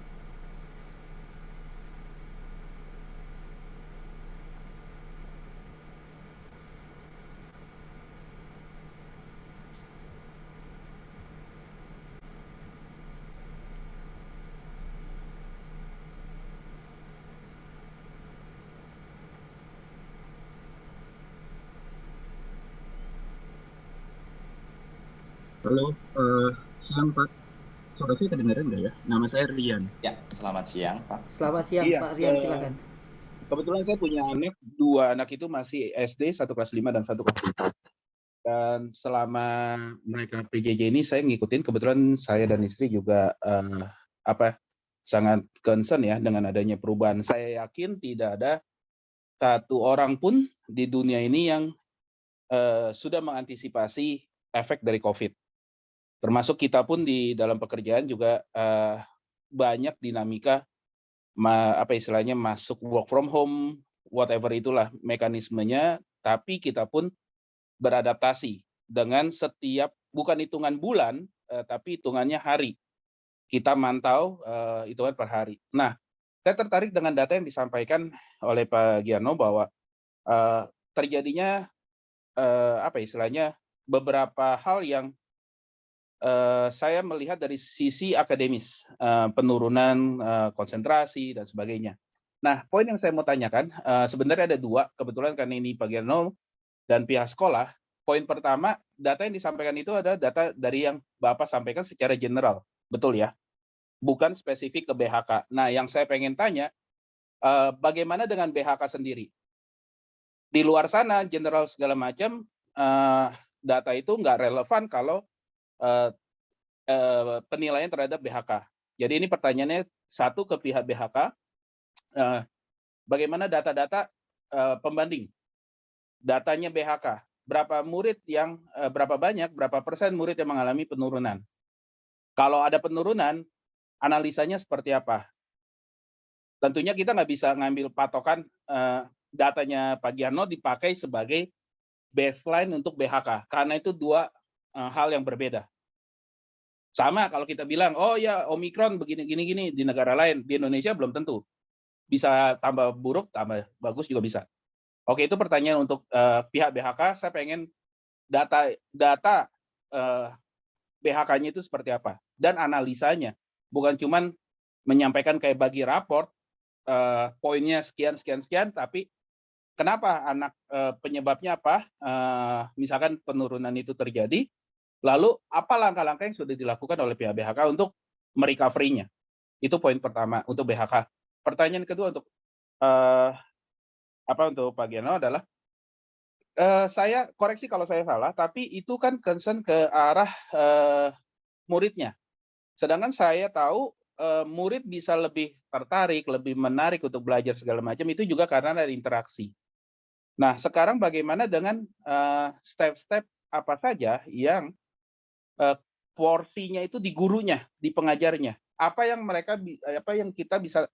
Halo, siang Pak. Suara saya kedengaran nggak ya? Nama saya Rian. Ya, selamat siang Pak. Selamat siang Iya, Pak Rian, silakan. Kebetulan saya punya anak 2 dua anak itu masih SD, satu kelas 5 dan satu kelas 4. Dan selama mereka PJJ ini saya ngikutin, kebetulan saya dan istri juga sangat concern ya dengan adanya perubahan. Saya yakin tidak ada satu orang pun di dunia ini yang sudah mengantisipasi efek dari COVID. Termasuk kita pun di dalam pekerjaan juga banyak dinamika istilahnya masuk work from home, whatever itulah mekanismenya, tapi kita pun beradaptasi dengan setiap, bukan hitungan bulan, tapi hitungannya hari. Kita mantau hitungan per hari. Nah, saya tertarik dengan data yang disampaikan oleh Pak Giarno bahwa terjadinya istilahnya beberapa hal yang saya melihat dari sisi akademis, penurunan konsentrasi dan sebagainya. Nah, poin yang saya mau tanyakan sebenarnya ada dua, kebetulan karena ini Pak Giarno dan pihak sekolah. Poin pertama, data yang disampaikan itu ada data dari yang Bapak sampaikan secara general, betul ya? Bukan spesifik ke BHK. Nah, yang saya pengen tanya, bagaimana dengan BHK sendiri? Di luar sana, general segala macam, data itu nggak relevan kalau penilaian terhadap BHK. Jadi ini pertanyaannya satu ke pihak BHK, bagaimana data-data pembanding? Datanya BHK, berapa murid yang berapa persen murid yang mengalami penurunan? Kalau ada penurunan, analisanya seperti apa? Tentunya kita nggak bisa ngambil patokan datanya Pak Giarno dipakai sebagai baseline untuk BHK, karena itu dua hal yang berbeda. Sama kalau kita bilang, oh ya Omikron begini di negara lain, di Indonesia belum tentu. Bisa tambah buruk, tambah bagus juga bisa. Oke, itu pertanyaan untuk pihak BHK. Saya pengen data BHK-nya itu seperti apa dan analisanya, bukan cuman menyampaikan kayak bagi raport poinnya sekian, tapi kenapa anak penyebabnya apa? Misalkan penurunan itu terjadi, lalu apa langkah-langkah yang sudah dilakukan oleh pihak BHK untuk merecovery-nya? Itu poin pertama untuk BHK. Pertanyaan kedua untuk untuk Pak Giarno adalah saya koreksi kalau saya salah, tapi itu kan concern ke arah muridnya. Sedangkan saya tahu murid bisa lebih tertarik, lebih menarik untuk belajar segala macam itu juga karena ada interaksi. Nah, sekarang bagaimana dengan step-step apa saja yang porsinya itu di gurunya, di pengajarnya? Apa yang kita bisa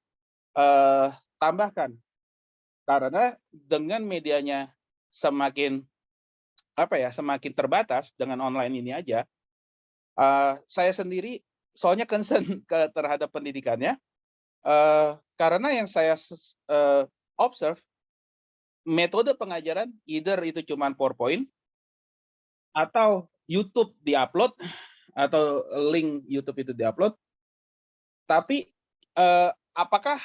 tambahkan? Karena dengan medianya semakin semakin terbatas dengan online ini aja, saya sendiri soalnya concern terhadap pendidikannya, karena yang saya observe metode pengajaran either itu cuma PowerPoint atau YouTube diupload atau link YouTube itu diupload, tapi apakah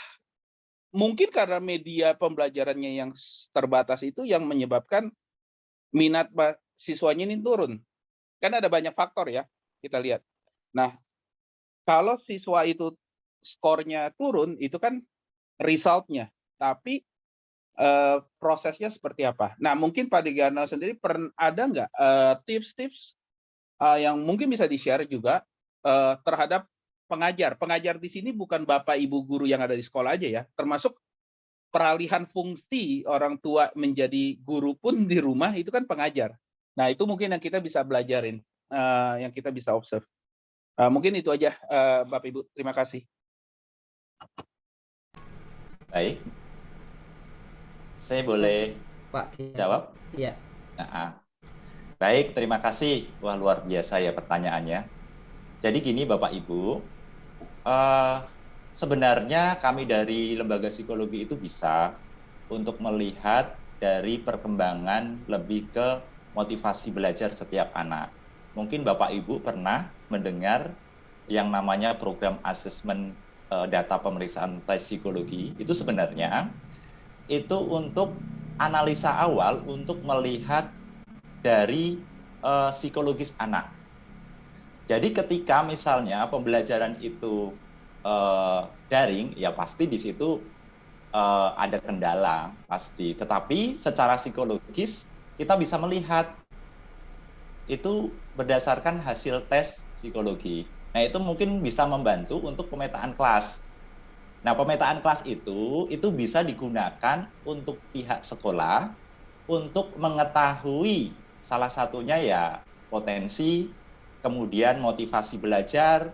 mungkin karena media pembelajarannya yang terbatas itu yang menyebabkan minat siswanya ini turun? Kan ada banyak faktor ya, kita lihat. Nah, kalau siswa itu skornya turun, itu kan result-nya. Tapi prosesnya seperti apa? Nah, mungkin Pak Giarno sendiri ada nggak tips-tips yang mungkin bisa di-share juga terhadap pengajar. Pengajar di sini bukan Bapak Ibu guru yang ada di sekolah aja ya, termasuk peralihan fungsi orang tua menjadi guru pun di rumah itu kan pengajar. Nah, itu mungkin yang kita bisa belajarin, yang kita bisa observe. Mungkin itu aja, Bapak Ibu. Terima kasih. Baik. Saya boleh Pak jawab? Iya. Nah, baik, terima kasih. Wah, luar biasa ya pertanyaannya. Jadi gini Bapak Ibu, sebenarnya kami dari Lembaga Psikologi itu bisa untuk melihat dari perkembangan lebih ke motivasi belajar setiap anak. Mungkin Bapak Ibu pernah mendengar yang namanya program asesmen data pemeriksaan tes psikologi. Itu sebenarnya itu untuk analisa awal untuk melihat dari psikologis anak. Jadi ketika misalnya pembelajaran itu daring, ya pasti di situ ada kendala pasti, tetapi secara psikologis kita bisa melihat itu berdasarkan hasil tes psikologi. Nah, itu mungkin bisa membantu untuk pemetaan kelas. Nah, pemetaan kelas itu bisa digunakan untuk pihak sekolah untuk mengetahui salah satunya ya potensi, kemudian motivasi belajar,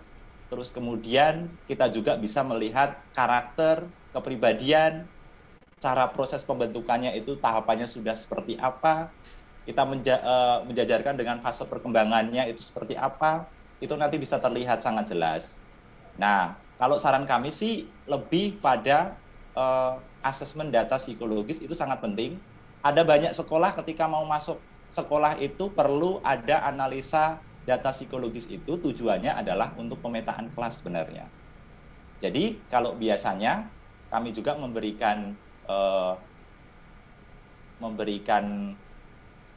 terus kemudian kita juga bisa melihat karakter, kepribadian, cara proses pembentukannya itu tahapannya sudah seperti apa, kita menjajarkan dengan fase perkembangannya itu seperti apa, itu nanti bisa terlihat sangat jelas. Nah, kalau saran kami sih lebih pada asesmen data psikologis itu sangat penting. Ada banyak sekolah ketika mau masuk sekolah itu perlu ada analisa data psikologis itu, tujuannya adalah untuk pemetaan kelas sebenarnya. Jadi kalau biasanya kami juga memberikan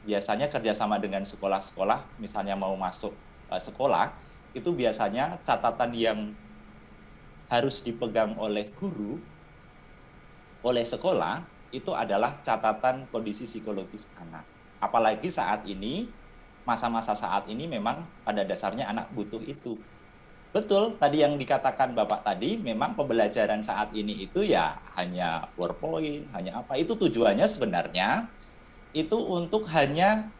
biasanya kerjasama dengan sekolah-sekolah, misalnya mau masuk sekolah, itu biasanya catatan yang harus dipegang oleh guru, oleh sekolah, itu adalah catatan kondisi psikologis anak. Apalagi saat ini, masa-masa saat ini memang pada dasarnya anak butuh itu. Betul, tadi yang dikatakan Bapak tadi, memang pembelajaran saat ini itu ya hanya PowerPoint, hanya apa. Itu tujuannya sebenarnya, itu untuk hanya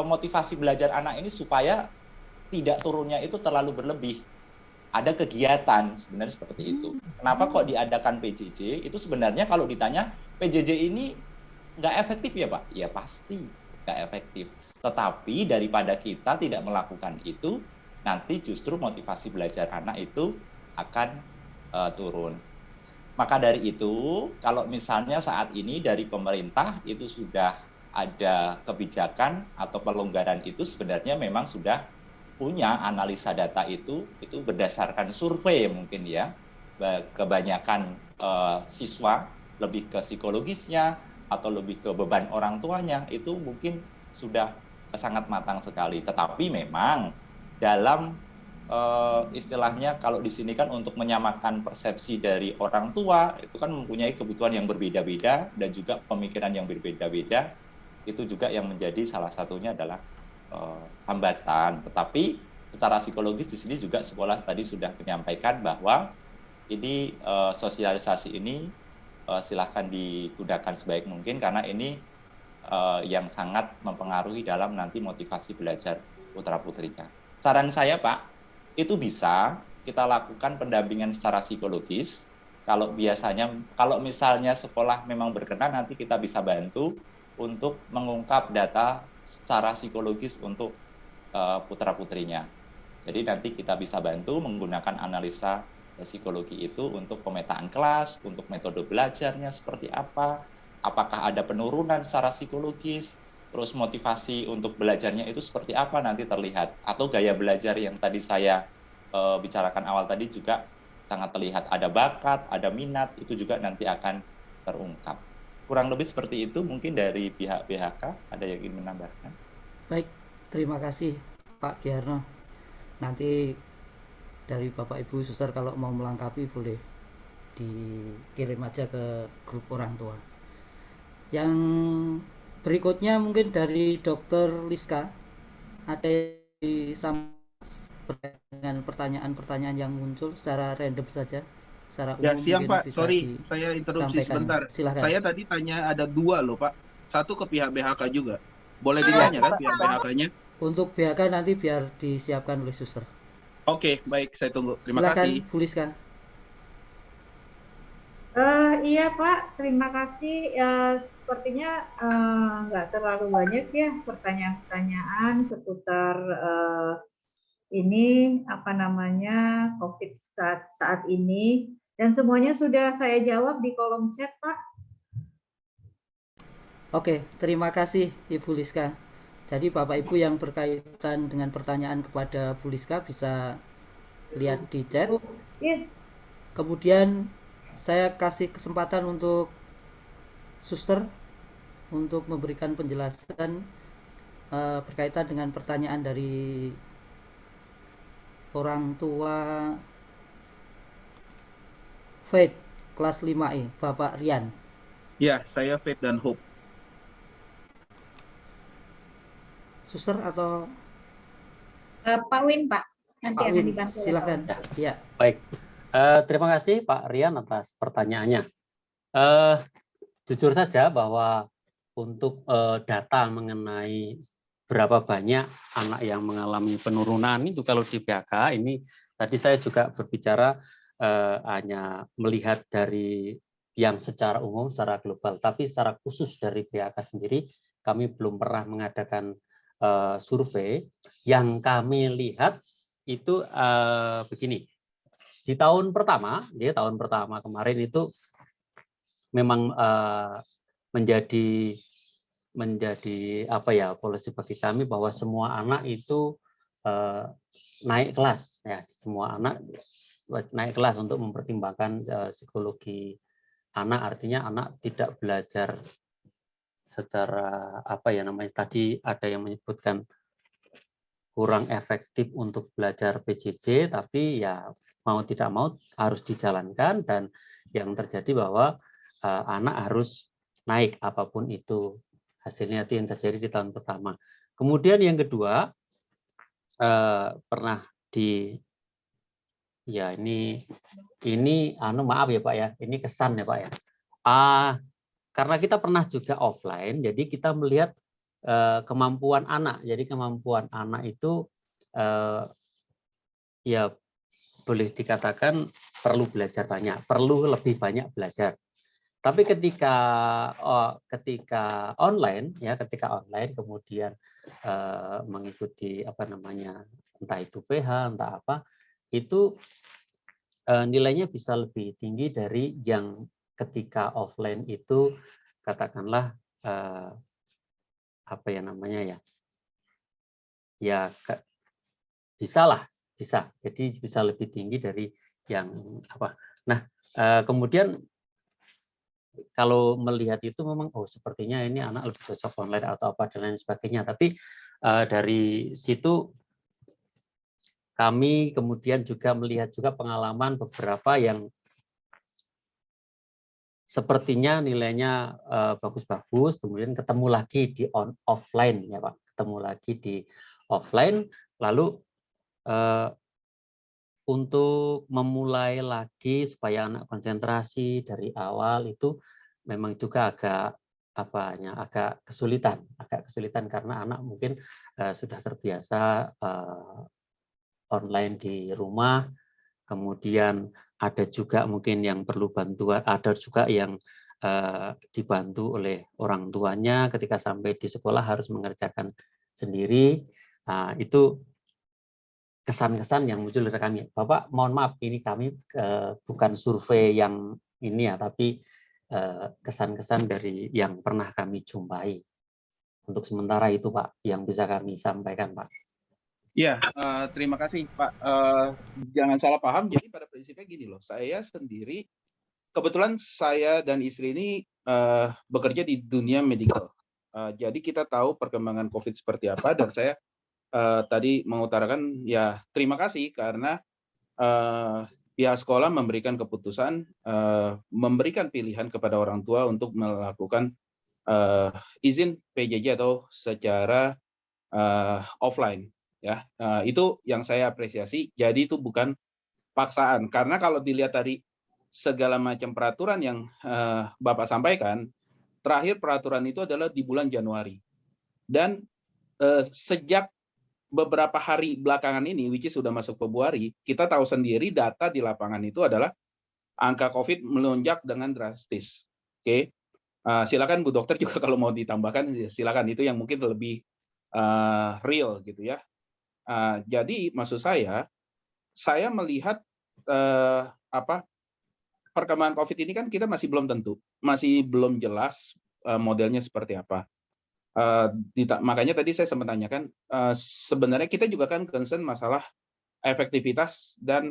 motivasi belajar anak ini supaya tidak turunnya itu terlalu berlebih. Ada kegiatan sebenarnya seperti itu. Kenapa kok diadakan PJJ? Itu sebenarnya kalau ditanya, PJJ ini nggak efektif ya Pak? Ya pasti nggak efektif. Tetapi daripada kita tidak melakukan itu, nanti justru motivasi belajar anak itu akan turun. Maka dari itu, kalau misalnya saat ini dari pemerintah itu sudah ada kebijakan atau pelonggaran itu sebenarnya memang sudah punya analisa data itu berdasarkan survei mungkin ya, kebanyakan siswa lebih ke psikologisnya atau lebih ke beban orang tuanya itu mungkin sudah sangat matang sekali. Tetapi memang dalam istilahnya kalau di sini kan untuk menyamakan persepsi dari orang tua itu kan mempunyai kebutuhan yang berbeda-beda dan juga pemikiran yang berbeda-beda, itu juga yang menjadi salah satunya adalah hambatan. Tetapi secara psikologis di sini juga sekolah tadi sudah menyampaikan bahwa ini sosialisasi ini silahkan digunakan sebaik mungkin karena ini yang sangat mempengaruhi dalam nanti motivasi belajar putra-putrinya. Saran saya Pak, itu bisa kita lakukan pendampingan secara psikologis. Kalau misalnya sekolah memang berkenan, nanti kita bisa bantu untuk mengungkap data secara psikologis untuk putra-putrinya. Jadi nanti kita bisa bantu menggunakan analisa psikologi itu untuk pemetaan kelas, untuk metode belajarnya seperti apa, apakah ada penurunan secara psikologis, terus motivasi untuk belajarnya itu seperti apa nanti terlihat. Atau gaya belajar yang tadi saya bicarakan awal tadi juga sangat terlihat, ada bakat, ada minat, itu juga nanti akan terungkap. Kurang lebih seperti itu mungkin dari pihak BHK, ada yang ingin menambahkan? Baik, terima kasih Pak Giarno. Nanti dari Bapak Ibu Suster kalau mau melengkapi boleh dikirim aja ke grup orang tua. Yang berikutnya mungkin dari Dr. Liska, ada dengan pertanyaan-pertanyaan yang muncul secara random saja. Ya, siang Pak, sorry saya interupsi sebentar. Silakan. Saya tadi tanya ada 2 loh Pak, satu ke pihak BHK juga. Boleh ditanya kan pihak BHK-nya? Untuk BHK nanti biar disiapkan oleh suster. Oke, baik, saya tunggu. Terima Silakan, kasih. Bu Liska. Iya Pak, terima kasih. Sepertinya nggak terlalu banyak ya pertanyaan-pertanyaan seputar ini COVID saat ini, dan semuanya sudah saya jawab di kolom chat Pak. Oke, terima kasih Ibu Liska. Jadi Bapak Ibu yang berkaitan dengan pertanyaan kepada Bu Liska bisa lihat di chat. Kemudian saya kasih kesempatan untuk suster untuk memberikan penjelasan berkaitan dengan pertanyaan dari orang tua Faith kelas 5E, Bapak Rian. Ya, saya Faith dan Hope. Suster atau Pak Win, Pak. Nanti Pak akan Win, dibantu oleh silakan. Pak Win. Ya. Baik, terima kasih Pak Rian atas pertanyaannya. Jujur saja bahwa untuk data mengenai berapa banyak anak yang mengalami penurunan itu kalau di PHK ini tadi saya juga berbicara hanya melihat dari yang secara umum, secara global, tapi secara khusus dari PHK sendiri kami belum pernah mengadakan survei. Yang kami lihat itu begini, di tahun pertama kemarin itu memang menjadi apa ya, polisi bagi kami bahwa semua anak itu naik kelas ya, semua anak naik kelas untuk mempertimbangkan psikologi anak, artinya anak tidak belajar secara apa ya namanya, tadi ada yang menyebutkan kurang efektif untuk belajar PJJ, tapi ya mau tidak mau harus dijalankan, dan yang terjadi bahwa anak harus naik apapun itu hasilnya. Itu yang terjadi di tahun pertama. Kemudian yang kedua, pernah di ya ini maaf ya Pak ya, ini kesan ya Pak ya. Karena kita pernah juga offline, jadi kita melihat kemampuan anak. Jadi kemampuan anak itu ya boleh dikatakan perlu belajar banyak, perlu lebih banyak belajar. Tapi ketika online ya, ketika online kemudian mengikuti apa namanya, entah itu PH, entah apa, itu nilainya bisa lebih tinggi dari yang ketika offline itu, katakanlah apa ya namanya ya bisa jadi bisa lebih tinggi dari yang apa. Nah kemudian kalau melihat itu memang sepertinya ini anak lebih cocok online atau apa dan lain sebagainya, tapi dari situ kami kemudian juga melihat juga pengalaman beberapa yang sepertinya nilainya bagus-bagus, kemudian ketemu lagi di offline ya Pak, ketemu lagi di offline, lalu untuk memulai lagi supaya anak konsentrasi dari awal itu memang juga agak kesulitan karena anak mungkin sudah terbiasa online di rumah, kemudian ada juga mungkin yang perlu bantuan, ada juga yang dibantu oleh orang tuanya ketika sampai di sekolah harus mengerjakan sendiri. Nah, itu kesan-kesan yang muncul dari kami. Bapak, mohon maaf, ini kami bukan survei yang ini ya, tapi kesan-kesan dari yang pernah kami jumpai. Untuk sementara itu Pak, yang bisa kami sampaikan Pak. Ya, terima kasih Pak. Jangan salah paham, jadi pada prinsipnya gini loh, saya sendiri, kebetulan saya dan istri ini bekerja di dunia medical. Jadi kita tahu perkembangan COVID seperti apa, dan saya tadi mengutarakan ya terima kasih karena pihak sekolah memberikan keputusan, memberikan pilihan kepada orang tua untuk melakukan izin PJJ atau secara offline. Ya, itu yang saya apresiasi. Jadi itu bukan paksaan, karena kalau dilihat dari segala macam peraturan yang Bapak sampaikan, terakhir peraturan itu adalah di bulan Januari, dan sejak beberapa hari belakangan ini, which is sudah masuk Februari, kita tahu sendiri data di lapangan itu adalah angka COVID melonjak dengan drastis. Oke, silakan Bu Dokter juga kalau mau ditambahkan, silakan, itu yang mungkin lebih real gitu ya. Jadi maksud saya melihat perkembangan COVID ini kan kita masih belum tentu, masih belum jelas modelnya seperti apa. Makanya tadi saya sempat tanyakan, sebenarnya kita juga kan concern masalah efektivitas dan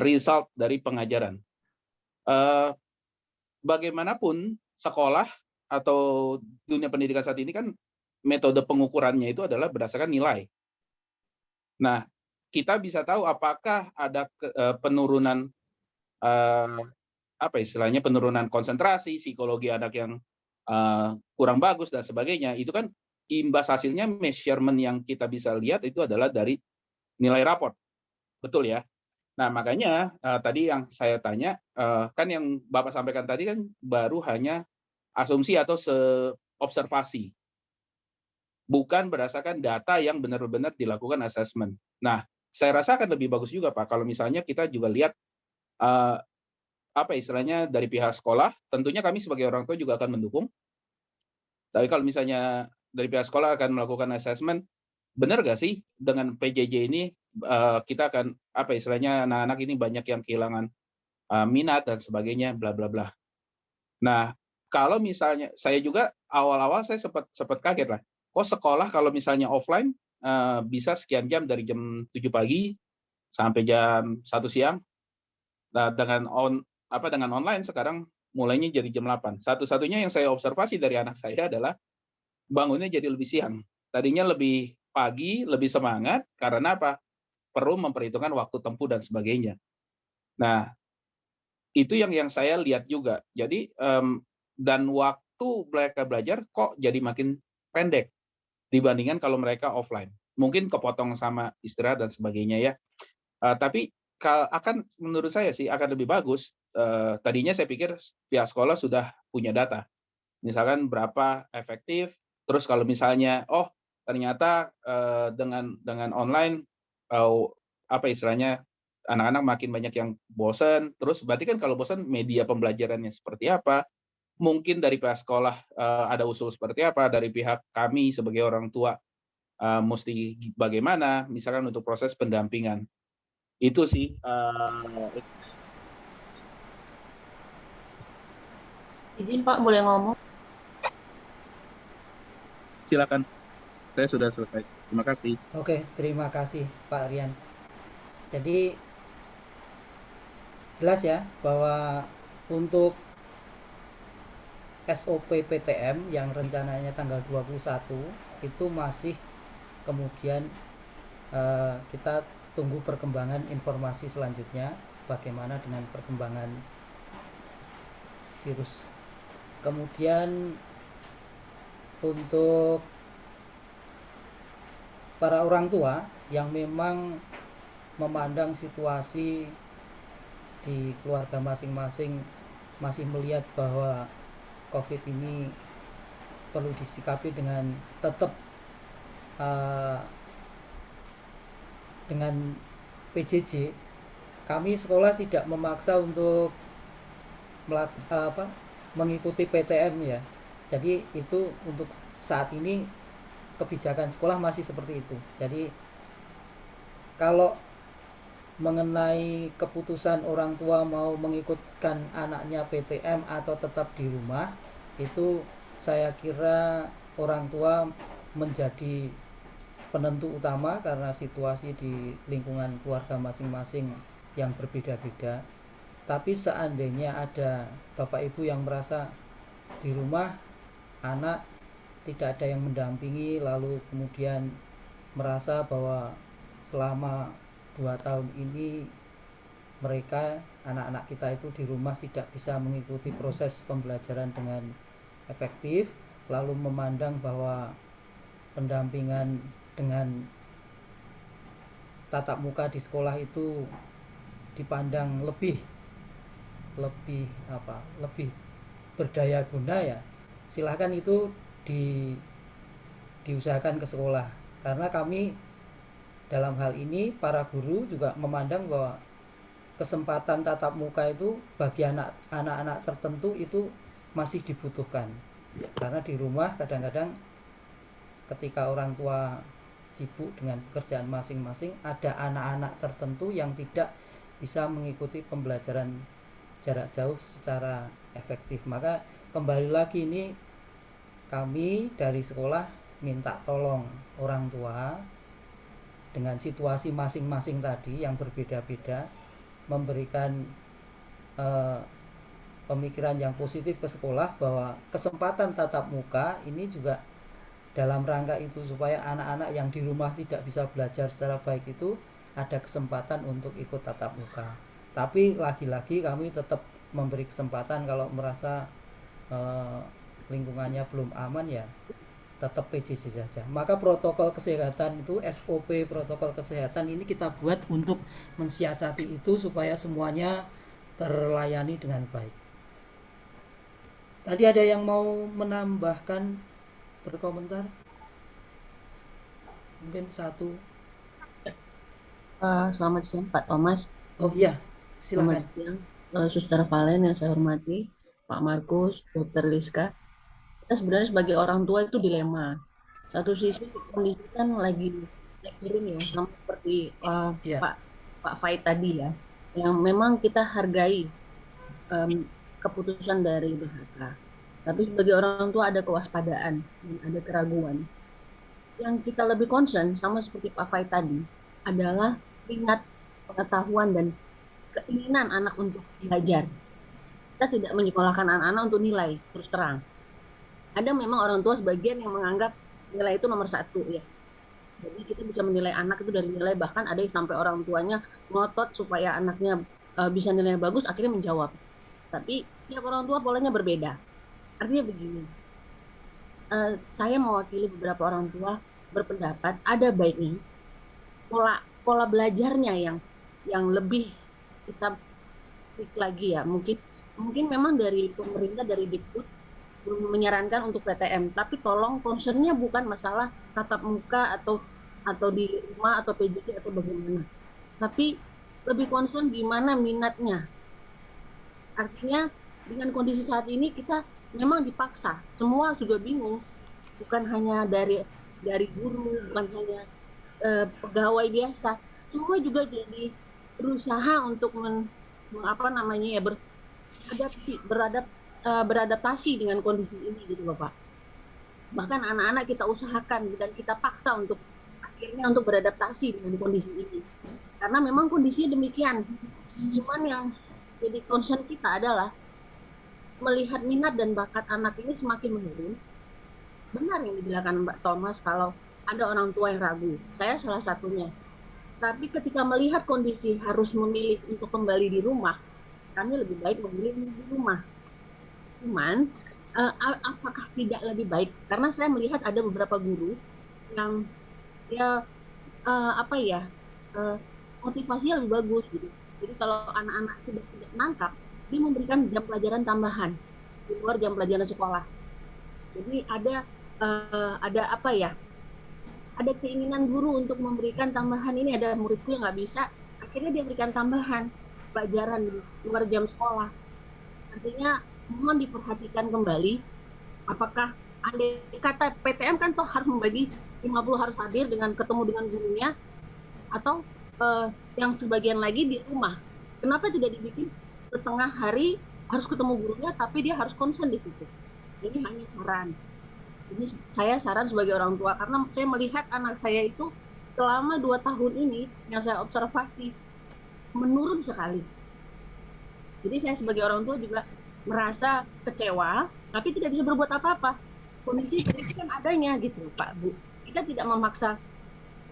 result dari pengajaran. Bagaimanapun sekolah atau dunia pendidikan saat ini kan metode pengukurannya itu adalah berdasarkan nilai. Nah, kita bisa tahu apakah ada penurunan apa istilahnya penurunan konsentrasi, psikologi anak yang kurang bagus dan sebagainya, itu kan imbas hasilnya measurement yang kita bisa lihat itu adalah dari nilai raport, betul ya? Nah makanya tadi yang saya tanya kan yang Bapak sampaikan tadi kan baru hanya asumsi atau observasi, bukan berdasarkan data yang benar-benar dilakukan assessment. Nah saya rasa akan lebih bagus juga Pak kalau misalnya kita juga lihat apa istilahnya dari pihak sekolah, tentunya kami sebagai orang tua juga akan mendukung. Tapi kalau misalnya dari pihak sekolah akan melakukan assessment, benar nggak sih dengan PJJ ini kita akan apa istilahnya anak-anak ini banyak yang kehilangan minat dan sebagainya, bla bla bla. Nah kalau misalnya saya juga awal-awal saya sempat kaget lah, kok sekolah kalau misalnya offline bisa sekian jam dari jam 7 pagi sampai jam 1 siang. Nah, dengan online sekarang mulainya jadi jam 8. Satu-satunya yang saya observasi dari anak saya adalah bangunnya jadi lebih siang. Tadinya lebih pagi, lebih semangat, karena apa? Perlu memperhitungkan waktu tempuh dan sebagainya. Nah, itu yang saya lihat juga. Jadi, dan waktu mereka belajar kok jadi makin pendek dibandingkan kalau mereka offline. Mungkin kepotong sama istirahat dan sebagainya ya. Tapi akan menurut saya sih akan lebih bagus. Tadinya saya pikir pihak sekolah sudah punya data, misalkan berapa efektif. Terus kalau misalnya ternyata dengan online apa istilahnya anak-anak makin banyak yang bosan, terus berarti kan kalau bosan media pembelajarannya seperti apa? Mungkin dari pihak sekolah ada usul seperti apa, dari pihak kami sebagai orang tua mesti bagaimana, misalkan untuk proses pendampingan. Itu sih. Izin Pak, boleh ngomong? Silakan. Saya sudah selesai. Terima kasih. Oke, terima kasih Pak Rian. Jadi jelas ya bahwa untuk SOP PTM yang rencananya tanggal 21 itu masih kemudian kita tunggu perkembangan informasi selanjutnya bagaimana dengan perkembangan virus. Kemudian untuk para orang tua yang memang memandang situasi di keluarga masing-masing masih melihat bahwa COVID ini perlu disikapi dengan tetap dengan PJJ, kami sekolah tidak memaksa untuk mengikuti PTM ya. Jadi itu untuk saat ini kebijakan sekolah masih seperti itu. Jadi kalau mengenai keputusan orang tua mau mengikutkan anaknya PTM atau tetap di rumah, itu saya kira orang tua menjadi penentu utama karena situasi di lingkungan keluarga masing-masing yang berbeda-beda. Tapi seandainya ada bapak ibu yang merasa di rumah anak tidak ada yang mendampingi, lalu kemudian merasa bahwa selama 2 tahun ini mereka, anak-anak kita itu di rumah tidak bisa mengikuti proses pembelajaran dengan efektif, lalu memandang bahwa pendampingan dengan tatap muka di sekolah itu dipandang lebih berdaya guna ya, silahkan itu diusahakan ke sekolah. Karena kami dalam hal ini para guru juga memandang bahwa kesempatan tatap muka itu bagi anak-anak tertentu itu masih dibutuhkan. Karena di rumah kadang-kadang ketika orang tua sibuk dengan pekerjaan masing-masing, ada anak-anak tertentu yang tidak bisa mengikuti pembelajaran jarak jauh secara efektif. Maka kembali lagi ini kami dari sekolah minta tolong orang tua dengan situasi masing-masing tadi yang berbeda-beda, memberikan pemikiran yang positif ke sekolah bahwa kesempatan tatap muka ini juga dalam rangka itu supaya anak-anak yang di rumah tidak bisa belajar secara baik itu ada kesempatan untuk ikut tatap muka. Tapi lagi-lagi kami tetap memberi kesempatan. Kalau merasa lingkungannya belum aman, ya tetap PJJ saja. Maka protokol kesehatan itu, SOP protokol kesehatan ini kita buat untuk mensiasati itu supaya semuanya terlayani dengan baik. Tadi ada yang mau menambahkan, berkomentar? Mungkin satu. Selamat siang Pak Thomas. Oh iya, silakan. Selamat siang Suster Valen yang saya hormati, Pak Markus, Dr. Liska. Kita sebenarnya sebagai orang tua itu dilema. Satu sisi kondisi kan lagi naik turun ya, sama seperti Pak Faid tadi ya, yang memang kita hargai keputusan dari BHK. Tapi sebagai orang tua ada kewaspadaan dan ada keraguan. Yang kita lebih concern sama seperti Pak Faid tadi adalah minat, pengetahuan dan keinginan anak untuk belajar. Kita tidak menyekolahkan anak-anak untuk nilai, terus terang. Ada memang orang tua sebagian yang menganggap nilai itu nomor satu ya. Jadi kita bisa menilai anak itu dari nilai, bahkan ada yang sampai orang tuanya ngotot supaya anaknya bisa nilai bagus, akhirnya menjawab. Tapi tiap orang tua polanya berbeda. Artinya begini, saya mewakili beberapa orang tua berpendapat ada baiknya pola belajarnya yang lebih kita klik lagi ya. Mungkin memang dari pemerintah, dari Dikbud menyarankan untuk PTM, tapi tolong concernnya bukan masalah tatap muka atau di rumah atau PJJ atau bagaimana, tapi lebih concern gimana minatnya. Artinya dengan kondisi saat ini kita memang dipaksa, semua juga bingung, bukan hanya dari guru, bukan hanya pegawai biasa, semua juga jadi berusaha untuk beradaptasi dengan kondisi ini gitu loh Pak. Bahkan anak-anak kita usahakan dan kita paksa untuk akhirnya untuk beradaptasi dengan kondisi ini. Karena memang kondisinya demikian. Cuman yang jadi concern kita adalah melihat minat dan bakat anak ini semakin menurun. Benar yang dibilang Mbak Thomas kalau ada orang tua yang ragu. Saya salah satunya. Tapi ketika melihat kondisi harus memilih untuk kembali di rumah, kami lebih baik memilih di rumah. Cuman apakah tidak lebih baik? Karena saya melihat ada beberapa guru yang motivasinya lebih bagus gitu. Jadi kalau anak-anak sudah tidak nangkap, dia memberikan jam pelajaran tambahan di luar jam pelajaran sekolah. Jadi ada keinginan guru untuk memberikan tambahan ini, ada muridku yang nggak bisa, akhirnya dia berikan tambahan pelajaran di luar jam sekolah. Artinya mohon diperhatikan kembali, apakah andai kata PTM kan toh harus membagi 50 harus hadir dengan ketemu dengan gurunya, atau yang sebagian lagi di rumah. Kenapa tidak dibikin setengah hari harus ketemu gurunya tapi dia harus konsen di situ? Ini hanya saran. Ini saya saran sebagai orang tua, karena saya melihat anak saya itu selama 2 tahun ini yang saya observasi menurun sekali. Jadi saya sebagai orang tua juga merasa kecewa, tapi tidak bisa berbuat apa-apa. Kondisi kan adanya gitu, Pak Bu. Kita tidak memaksa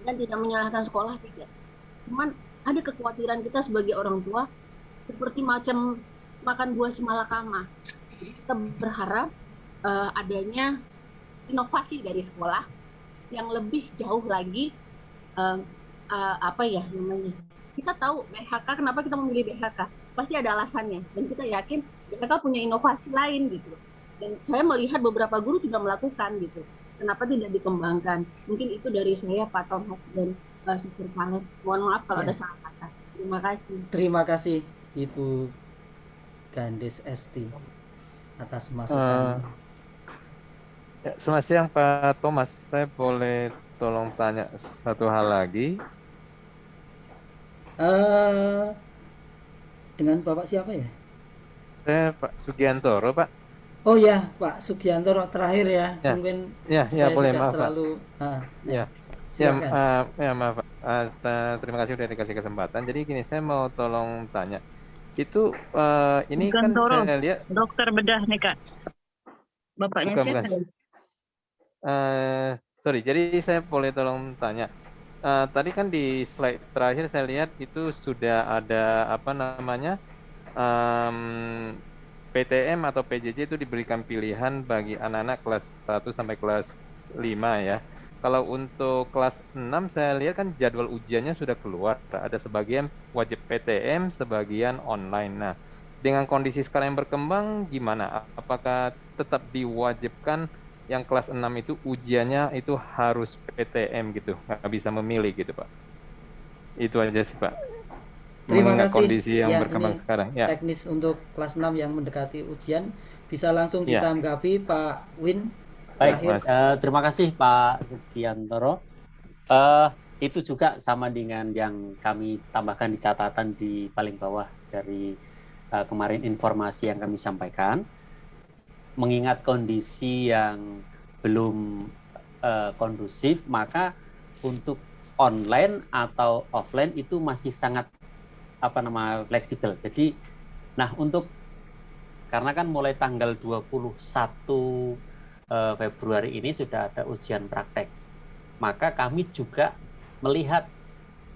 dan tidak menyalahkan sekolah, tidak. Cuman ada kekhawatiran kita sebagai orang tua, seperti macam makan buah semalakama. Kita berharap adanya inovasi dari sekolah yang lebih jauh lagi. Kita tahu BHK, kenapa kita memilih BHK? Pasti ada alasannya, dan kita yakin BHK punya inovasi lain gitu. Dan saya melihat beberapa guru sudah melakukan gitu. Kenapa tidak dikembangkan? Mungkin itu dari saya, Pak Thomas dan Sister Valen. Mohon maaf kalau ada salah kata. Terima kasih. Terima kasih Ibu Gandis Esti atas masukan. Selamat siang Pak Thomas. Saya boleh tolong tanya satu hal lagi? Dengan Bapak siapa ya? Saya Pak Sugiantoro, Pak. Oh ya, Pak Sugiantoro terakhir ya. Mungkin ya boleh, maaf terlalu, Pak. Maaf Pak. Terima kasih sudah dikasih kesempatan. Jadi gini, saya mau tolong tanya. Itu ini Sugiantoro, kan saya lihat dokter bedah nih Kak. Bapaknya siapa? Sorry, jadi saya boleh tolong tanya. Tadi kan di slide terakhir saya lihat itu sudah ada PTM atau PJJ itu diberikan pilihan bagi anak-anak kelas 1 sampai kelas 5 ya. Kalau untuk kelas 6 saya lihat kan jadwal ujiannya sudah keluar. Ada sebagian wajib PTM, sebagian online. Nah, dengan kondisi sekarang yang berkembang gimana? Apakah tetap diwajibkan yang kelas 6 itu ujiannya itu harus PTM gitu? Nggak bisa memilih gitu, Pak. Itu aja sih, Pak. Terima Mengingat kasih. kondisi yang Ya, berkembang ini sekarang. Ya. teknis untuk kelas 6 yang mendekati ujian. Bisa langsung Ya. ditanggapi Pak Win. Baik, Terakhir. terima kasih Pak Sugiantoro. Itu juga sama dengan yang kami tambahkan di catatan di paling bawah dari kemarin informasi yang kami sampaikan. Mengingat kondisi yang belum kondusif, maka untuk online atau offline itu masih sangat fleksibel. Jadi, nah karena kan mulai tanggal 21 Februari ini sudah ada ujian praktek, maka kami juga melihat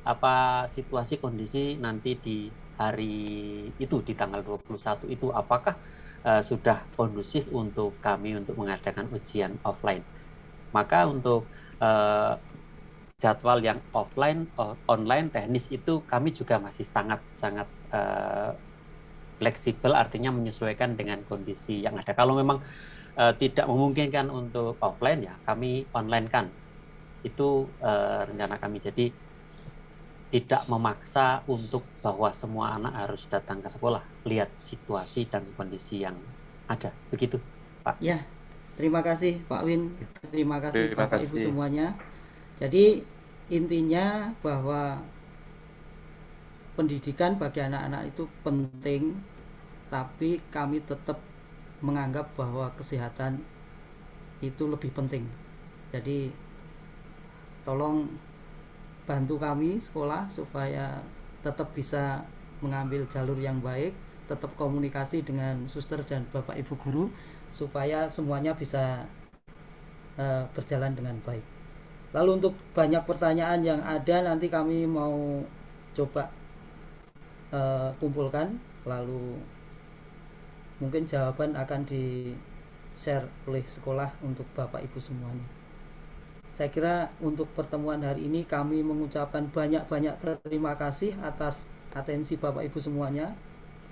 apa situasi kondisi nanti di hari itu di tanggal 21 itu apakah sudah kondusif untuk kami untuk mengadakan ujian offline. Maka untuk jadwal yang online teknis itu kami juga masih sangat fleksibel, artinya menyesuaikan dengan kondisi yang ada. Kalau memang tidak memungkinkan untuk offline ya kami online kan, itu rencana kami. Jadi tidak memaksa untuk bahwa semua anak harus datang ke sekolah, lihat situasi dan kondisi yang ada. Begitu, Pak. Ya, terima kasih Pak Win, terima kasih Terima Bapak Ibu kasih. semuanya. Jadi intinya bahwa pendidikan bagi anak-anak itu penting, tapi kami tetap menganggap bahwa kesehatan itu lebih penting. Jadi tolong bantu kami sekolah supaya tetap bisa mengambil jalur yang baik, tetap komunikasi dengan suster dan Bapak Ibu guru supaya semuanya bisa berjalan dengan baik. Lalu untuk banyak pertanyaan yang ada nanti kami mau coba kumpulkan, lalu mungkin jawaban akan di-share oleh sekolah untuk Bapak Ibu semuanya. Saya kira untuk pertemuan hari ini kami mengucapkan banyak-banyak terima kasih atas atensi Bapak Ibu semuanya,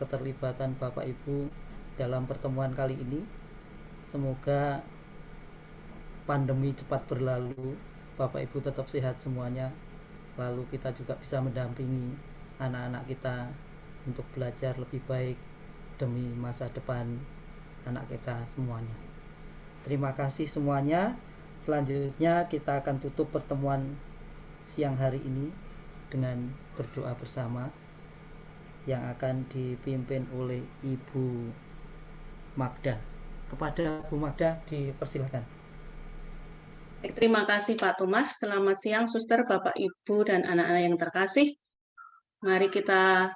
keterlibatan Bapak Ibu dalam pertemuan kali ini. Semoga pandemi cepat berlalu, Bapak Ibu tetap sehat semuanya, lalu kita juga bisa mendampingi anak-anak kita untuk belajar lebih baik demi masa depan anak kita semuanya. Terima kasih semuanya. Selanjutnya kita akan tutup pertemuan siang hari ini dengan berdoa bersama yang akan dipimpin oleh Ibu Magda. Kepada Bu Magda dipersilakan. Terima kasih Pak Thomas. Selamat siang Suster, Bapak Ibu dan anak-anak yang terkasih. Mari kita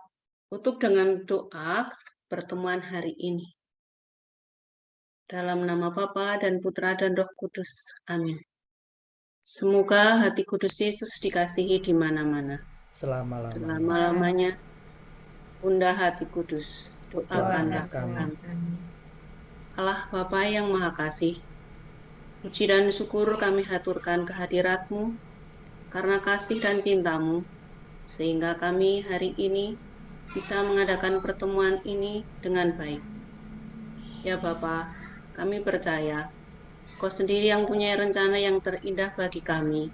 tutup dengan doa pertemuan hari ini. Dalam nama Bapa dan Putra dan Roh Kudus. Amin. Semoga hati kudus Yesus dikasihi di mana-mana. Selama-lamanya. Bunda hati kudus, doakanlah kami. Allah Bapa yang Maha Kasih, puji dan syukur kami haturkan kehadirat-Mu karena kasih dan cinta-Mu, sehingga kami hari ini bisa mengadakan pertemuan ini dengan baik. Ya Bapa, kami percaya Kau sendiri yang punya rencana yang terindah bagi kami,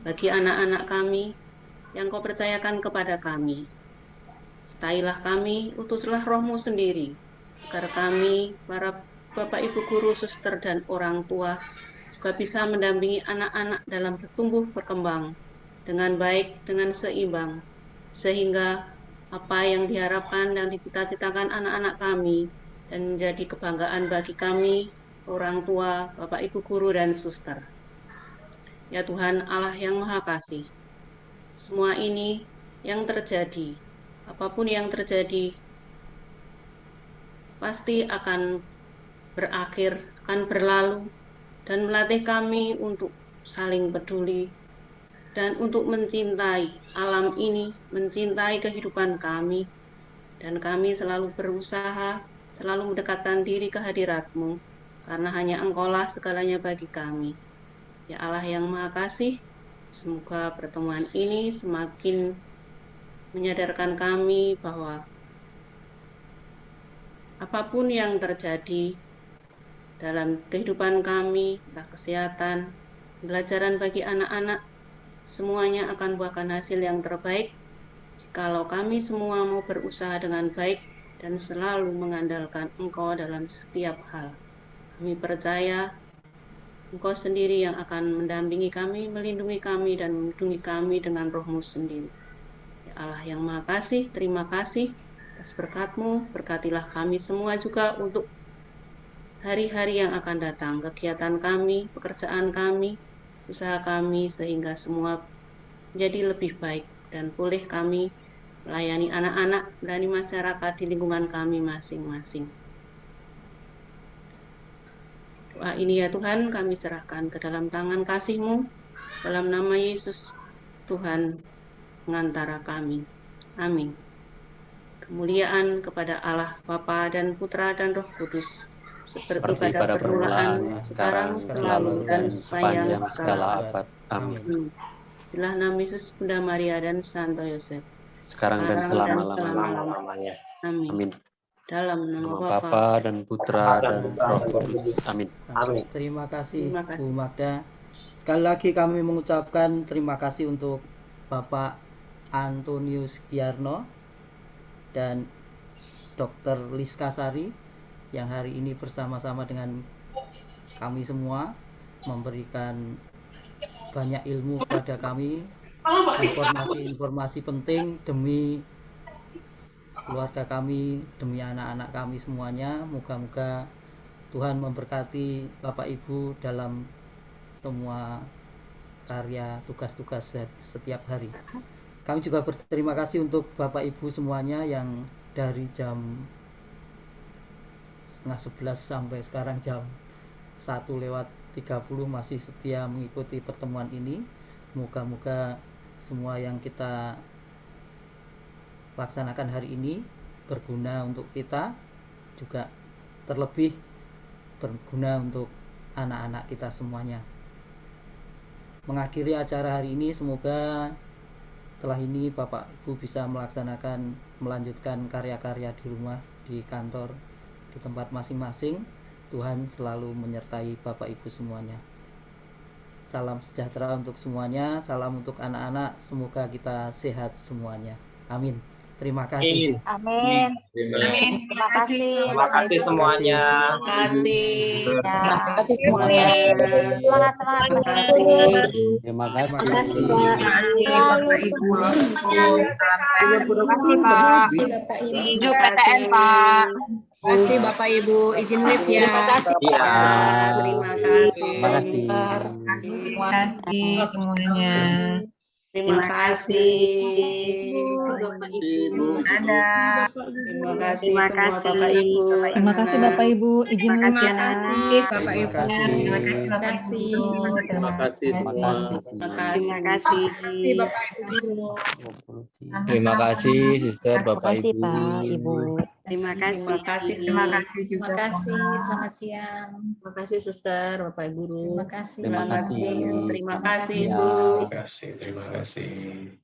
bagi anak-anak kami, yang Kau percayakan kepada kami. Sertailah kami, utuslah Roh-Mu sendiri, agar kami, para Bapak Ibu guru, suster, dan orang tua, juga bisa mendampingi anak-anak dalam bertumbuh berkembang dengan baik, dengan seimbang, sehingga apa yang diharapkan dan dicita-citakan anak-anak kami dan menjadi kebanggaan bagi kami, orang tua, Bapak Ibu guru, dan suster. Ya Tuhan Allah yang Maha Kasih, semua ini yang terjadi, apapun yang terjadi, pasti akan berakhir, akan berlalu, dan melatih kami untuk saling peduli dan untuk mencintai alam ini, mencintai kehidupan kami, Dan kami selalu berusaha, selalu mendekatkan diri ke hadirat-Mu, karena hanya Engkaulah segalanya bagi kami. Ya Allah yang Maha Kasih, semoga pertemuan ini semakin menyadarkan kami bahwa apapun yang terjadi dalam kehidupan kami, entah kesehatan, pelajaran bagi anak-anak, semuanya akan buahkan hasil yang terbaik jikalau kami semua mau berusaha dengan baik dan selalu mengandalkan Engkau dalam setiap hal. Kami percaya Engkau sendiri yang akan mendampingi kami, melindungi kami, dan melindungi kami dengan Roh-Mu sendiri. Ya Allah yang Maha Kasih, terima kasih atas berkat-Mu, berkatilah kami semua juga untuk hari-hari yang akan datang, kegiatan kami, pekerjaan kami, usaha kami, sehingga semua menjadi lebih baik dan boleh kami melayani anak-anak dan masyarakat di lingkungan kami masing-masing. Doa ini ya Tuhan kami serahkan ke dalam tangan kasih-Mu, dalam nama Yesus Tuhan pengantara kami. Amin. Kemuliaan kepada Allah Bapa dan Putra dan Roh Kudus, seperti pada permulaan, sekarang, selalu, dan sepanjang segala abad. Amin. Dalam nama Yesus, Bunda Maria dan Santo Yosef, sekarang dan selama-lamanya. Amin. Dalam nama Bapa dan Putra dan Roh Kudus. Amin. Terima kasih Bu Magda. Sekali lagi kami mengucapkan terima kasih untuk Bapak Antonius Giarno dan Dr. Liska Sari yang hari ini bersama-sama dengan kami semua memberikan banyak ilmu kepada kami, informasi-informasi penting demi keluarga kami, demi anak-anak kami semuanya. Moga-moga Tuhan memberkati Bapak Ibu dalam semua karya tugas-tugas setiap hari. Kami juga berterima kasih untuk Bapak Ibu semuanya yang dari jam 10:30 sampai sekarang jam 1:30 masih setia mengikuti pertemuan ini. Moga-moga semua yang kita laksanakan hari ini berguna untuk kita, juga terlebih berguna untuk anak-anak kita semuanya. Mengakhiri acara hari ini, semoga setelah ini Bapak Ibu bisa melanjutkan karya-karya di rumah, di kantor, di tempat masing-masing. Tuhan selalu menyertai Bapak Ibu semuanya. Salam sejahtera untuk semuanya, salam untuk anak-anak, semoga kita sehat semuanya. Amin. Terima kasih. Amin. Amin. Terima kasih. Terima kasih semuanya. Terima kasih semuanya. Semangat. Terima kasih. Terima kasih. Bapak Ibu. Terima kasih Pak. Izin PTN Pak. Terima kasih Bapak Ibu. Izin live ya. Terima kasih. Terima kasih. Terima kasih. Terima kasih semuanya. Terima kasih Bapak Ibu. Dadah. Terima kasih semua Bapak Ibu. Terima kasih Bapak Ibu. Izin Terima ya. kasih Bapak Ibu. Terima kasih Bapak Ibu. Terima kasih semua. Terima kasih Bapak Ibu. Terima kasih Sister Bapak Ibu. Pak Ibu. Terima kasih. Terima kasih juga. Terima kasih. Selamat siang. Terima kasih Suster, Bapak Ibu Guru. Terima kasih. Terima kasih. Terima kasih Ya. Bu. Terima kasih.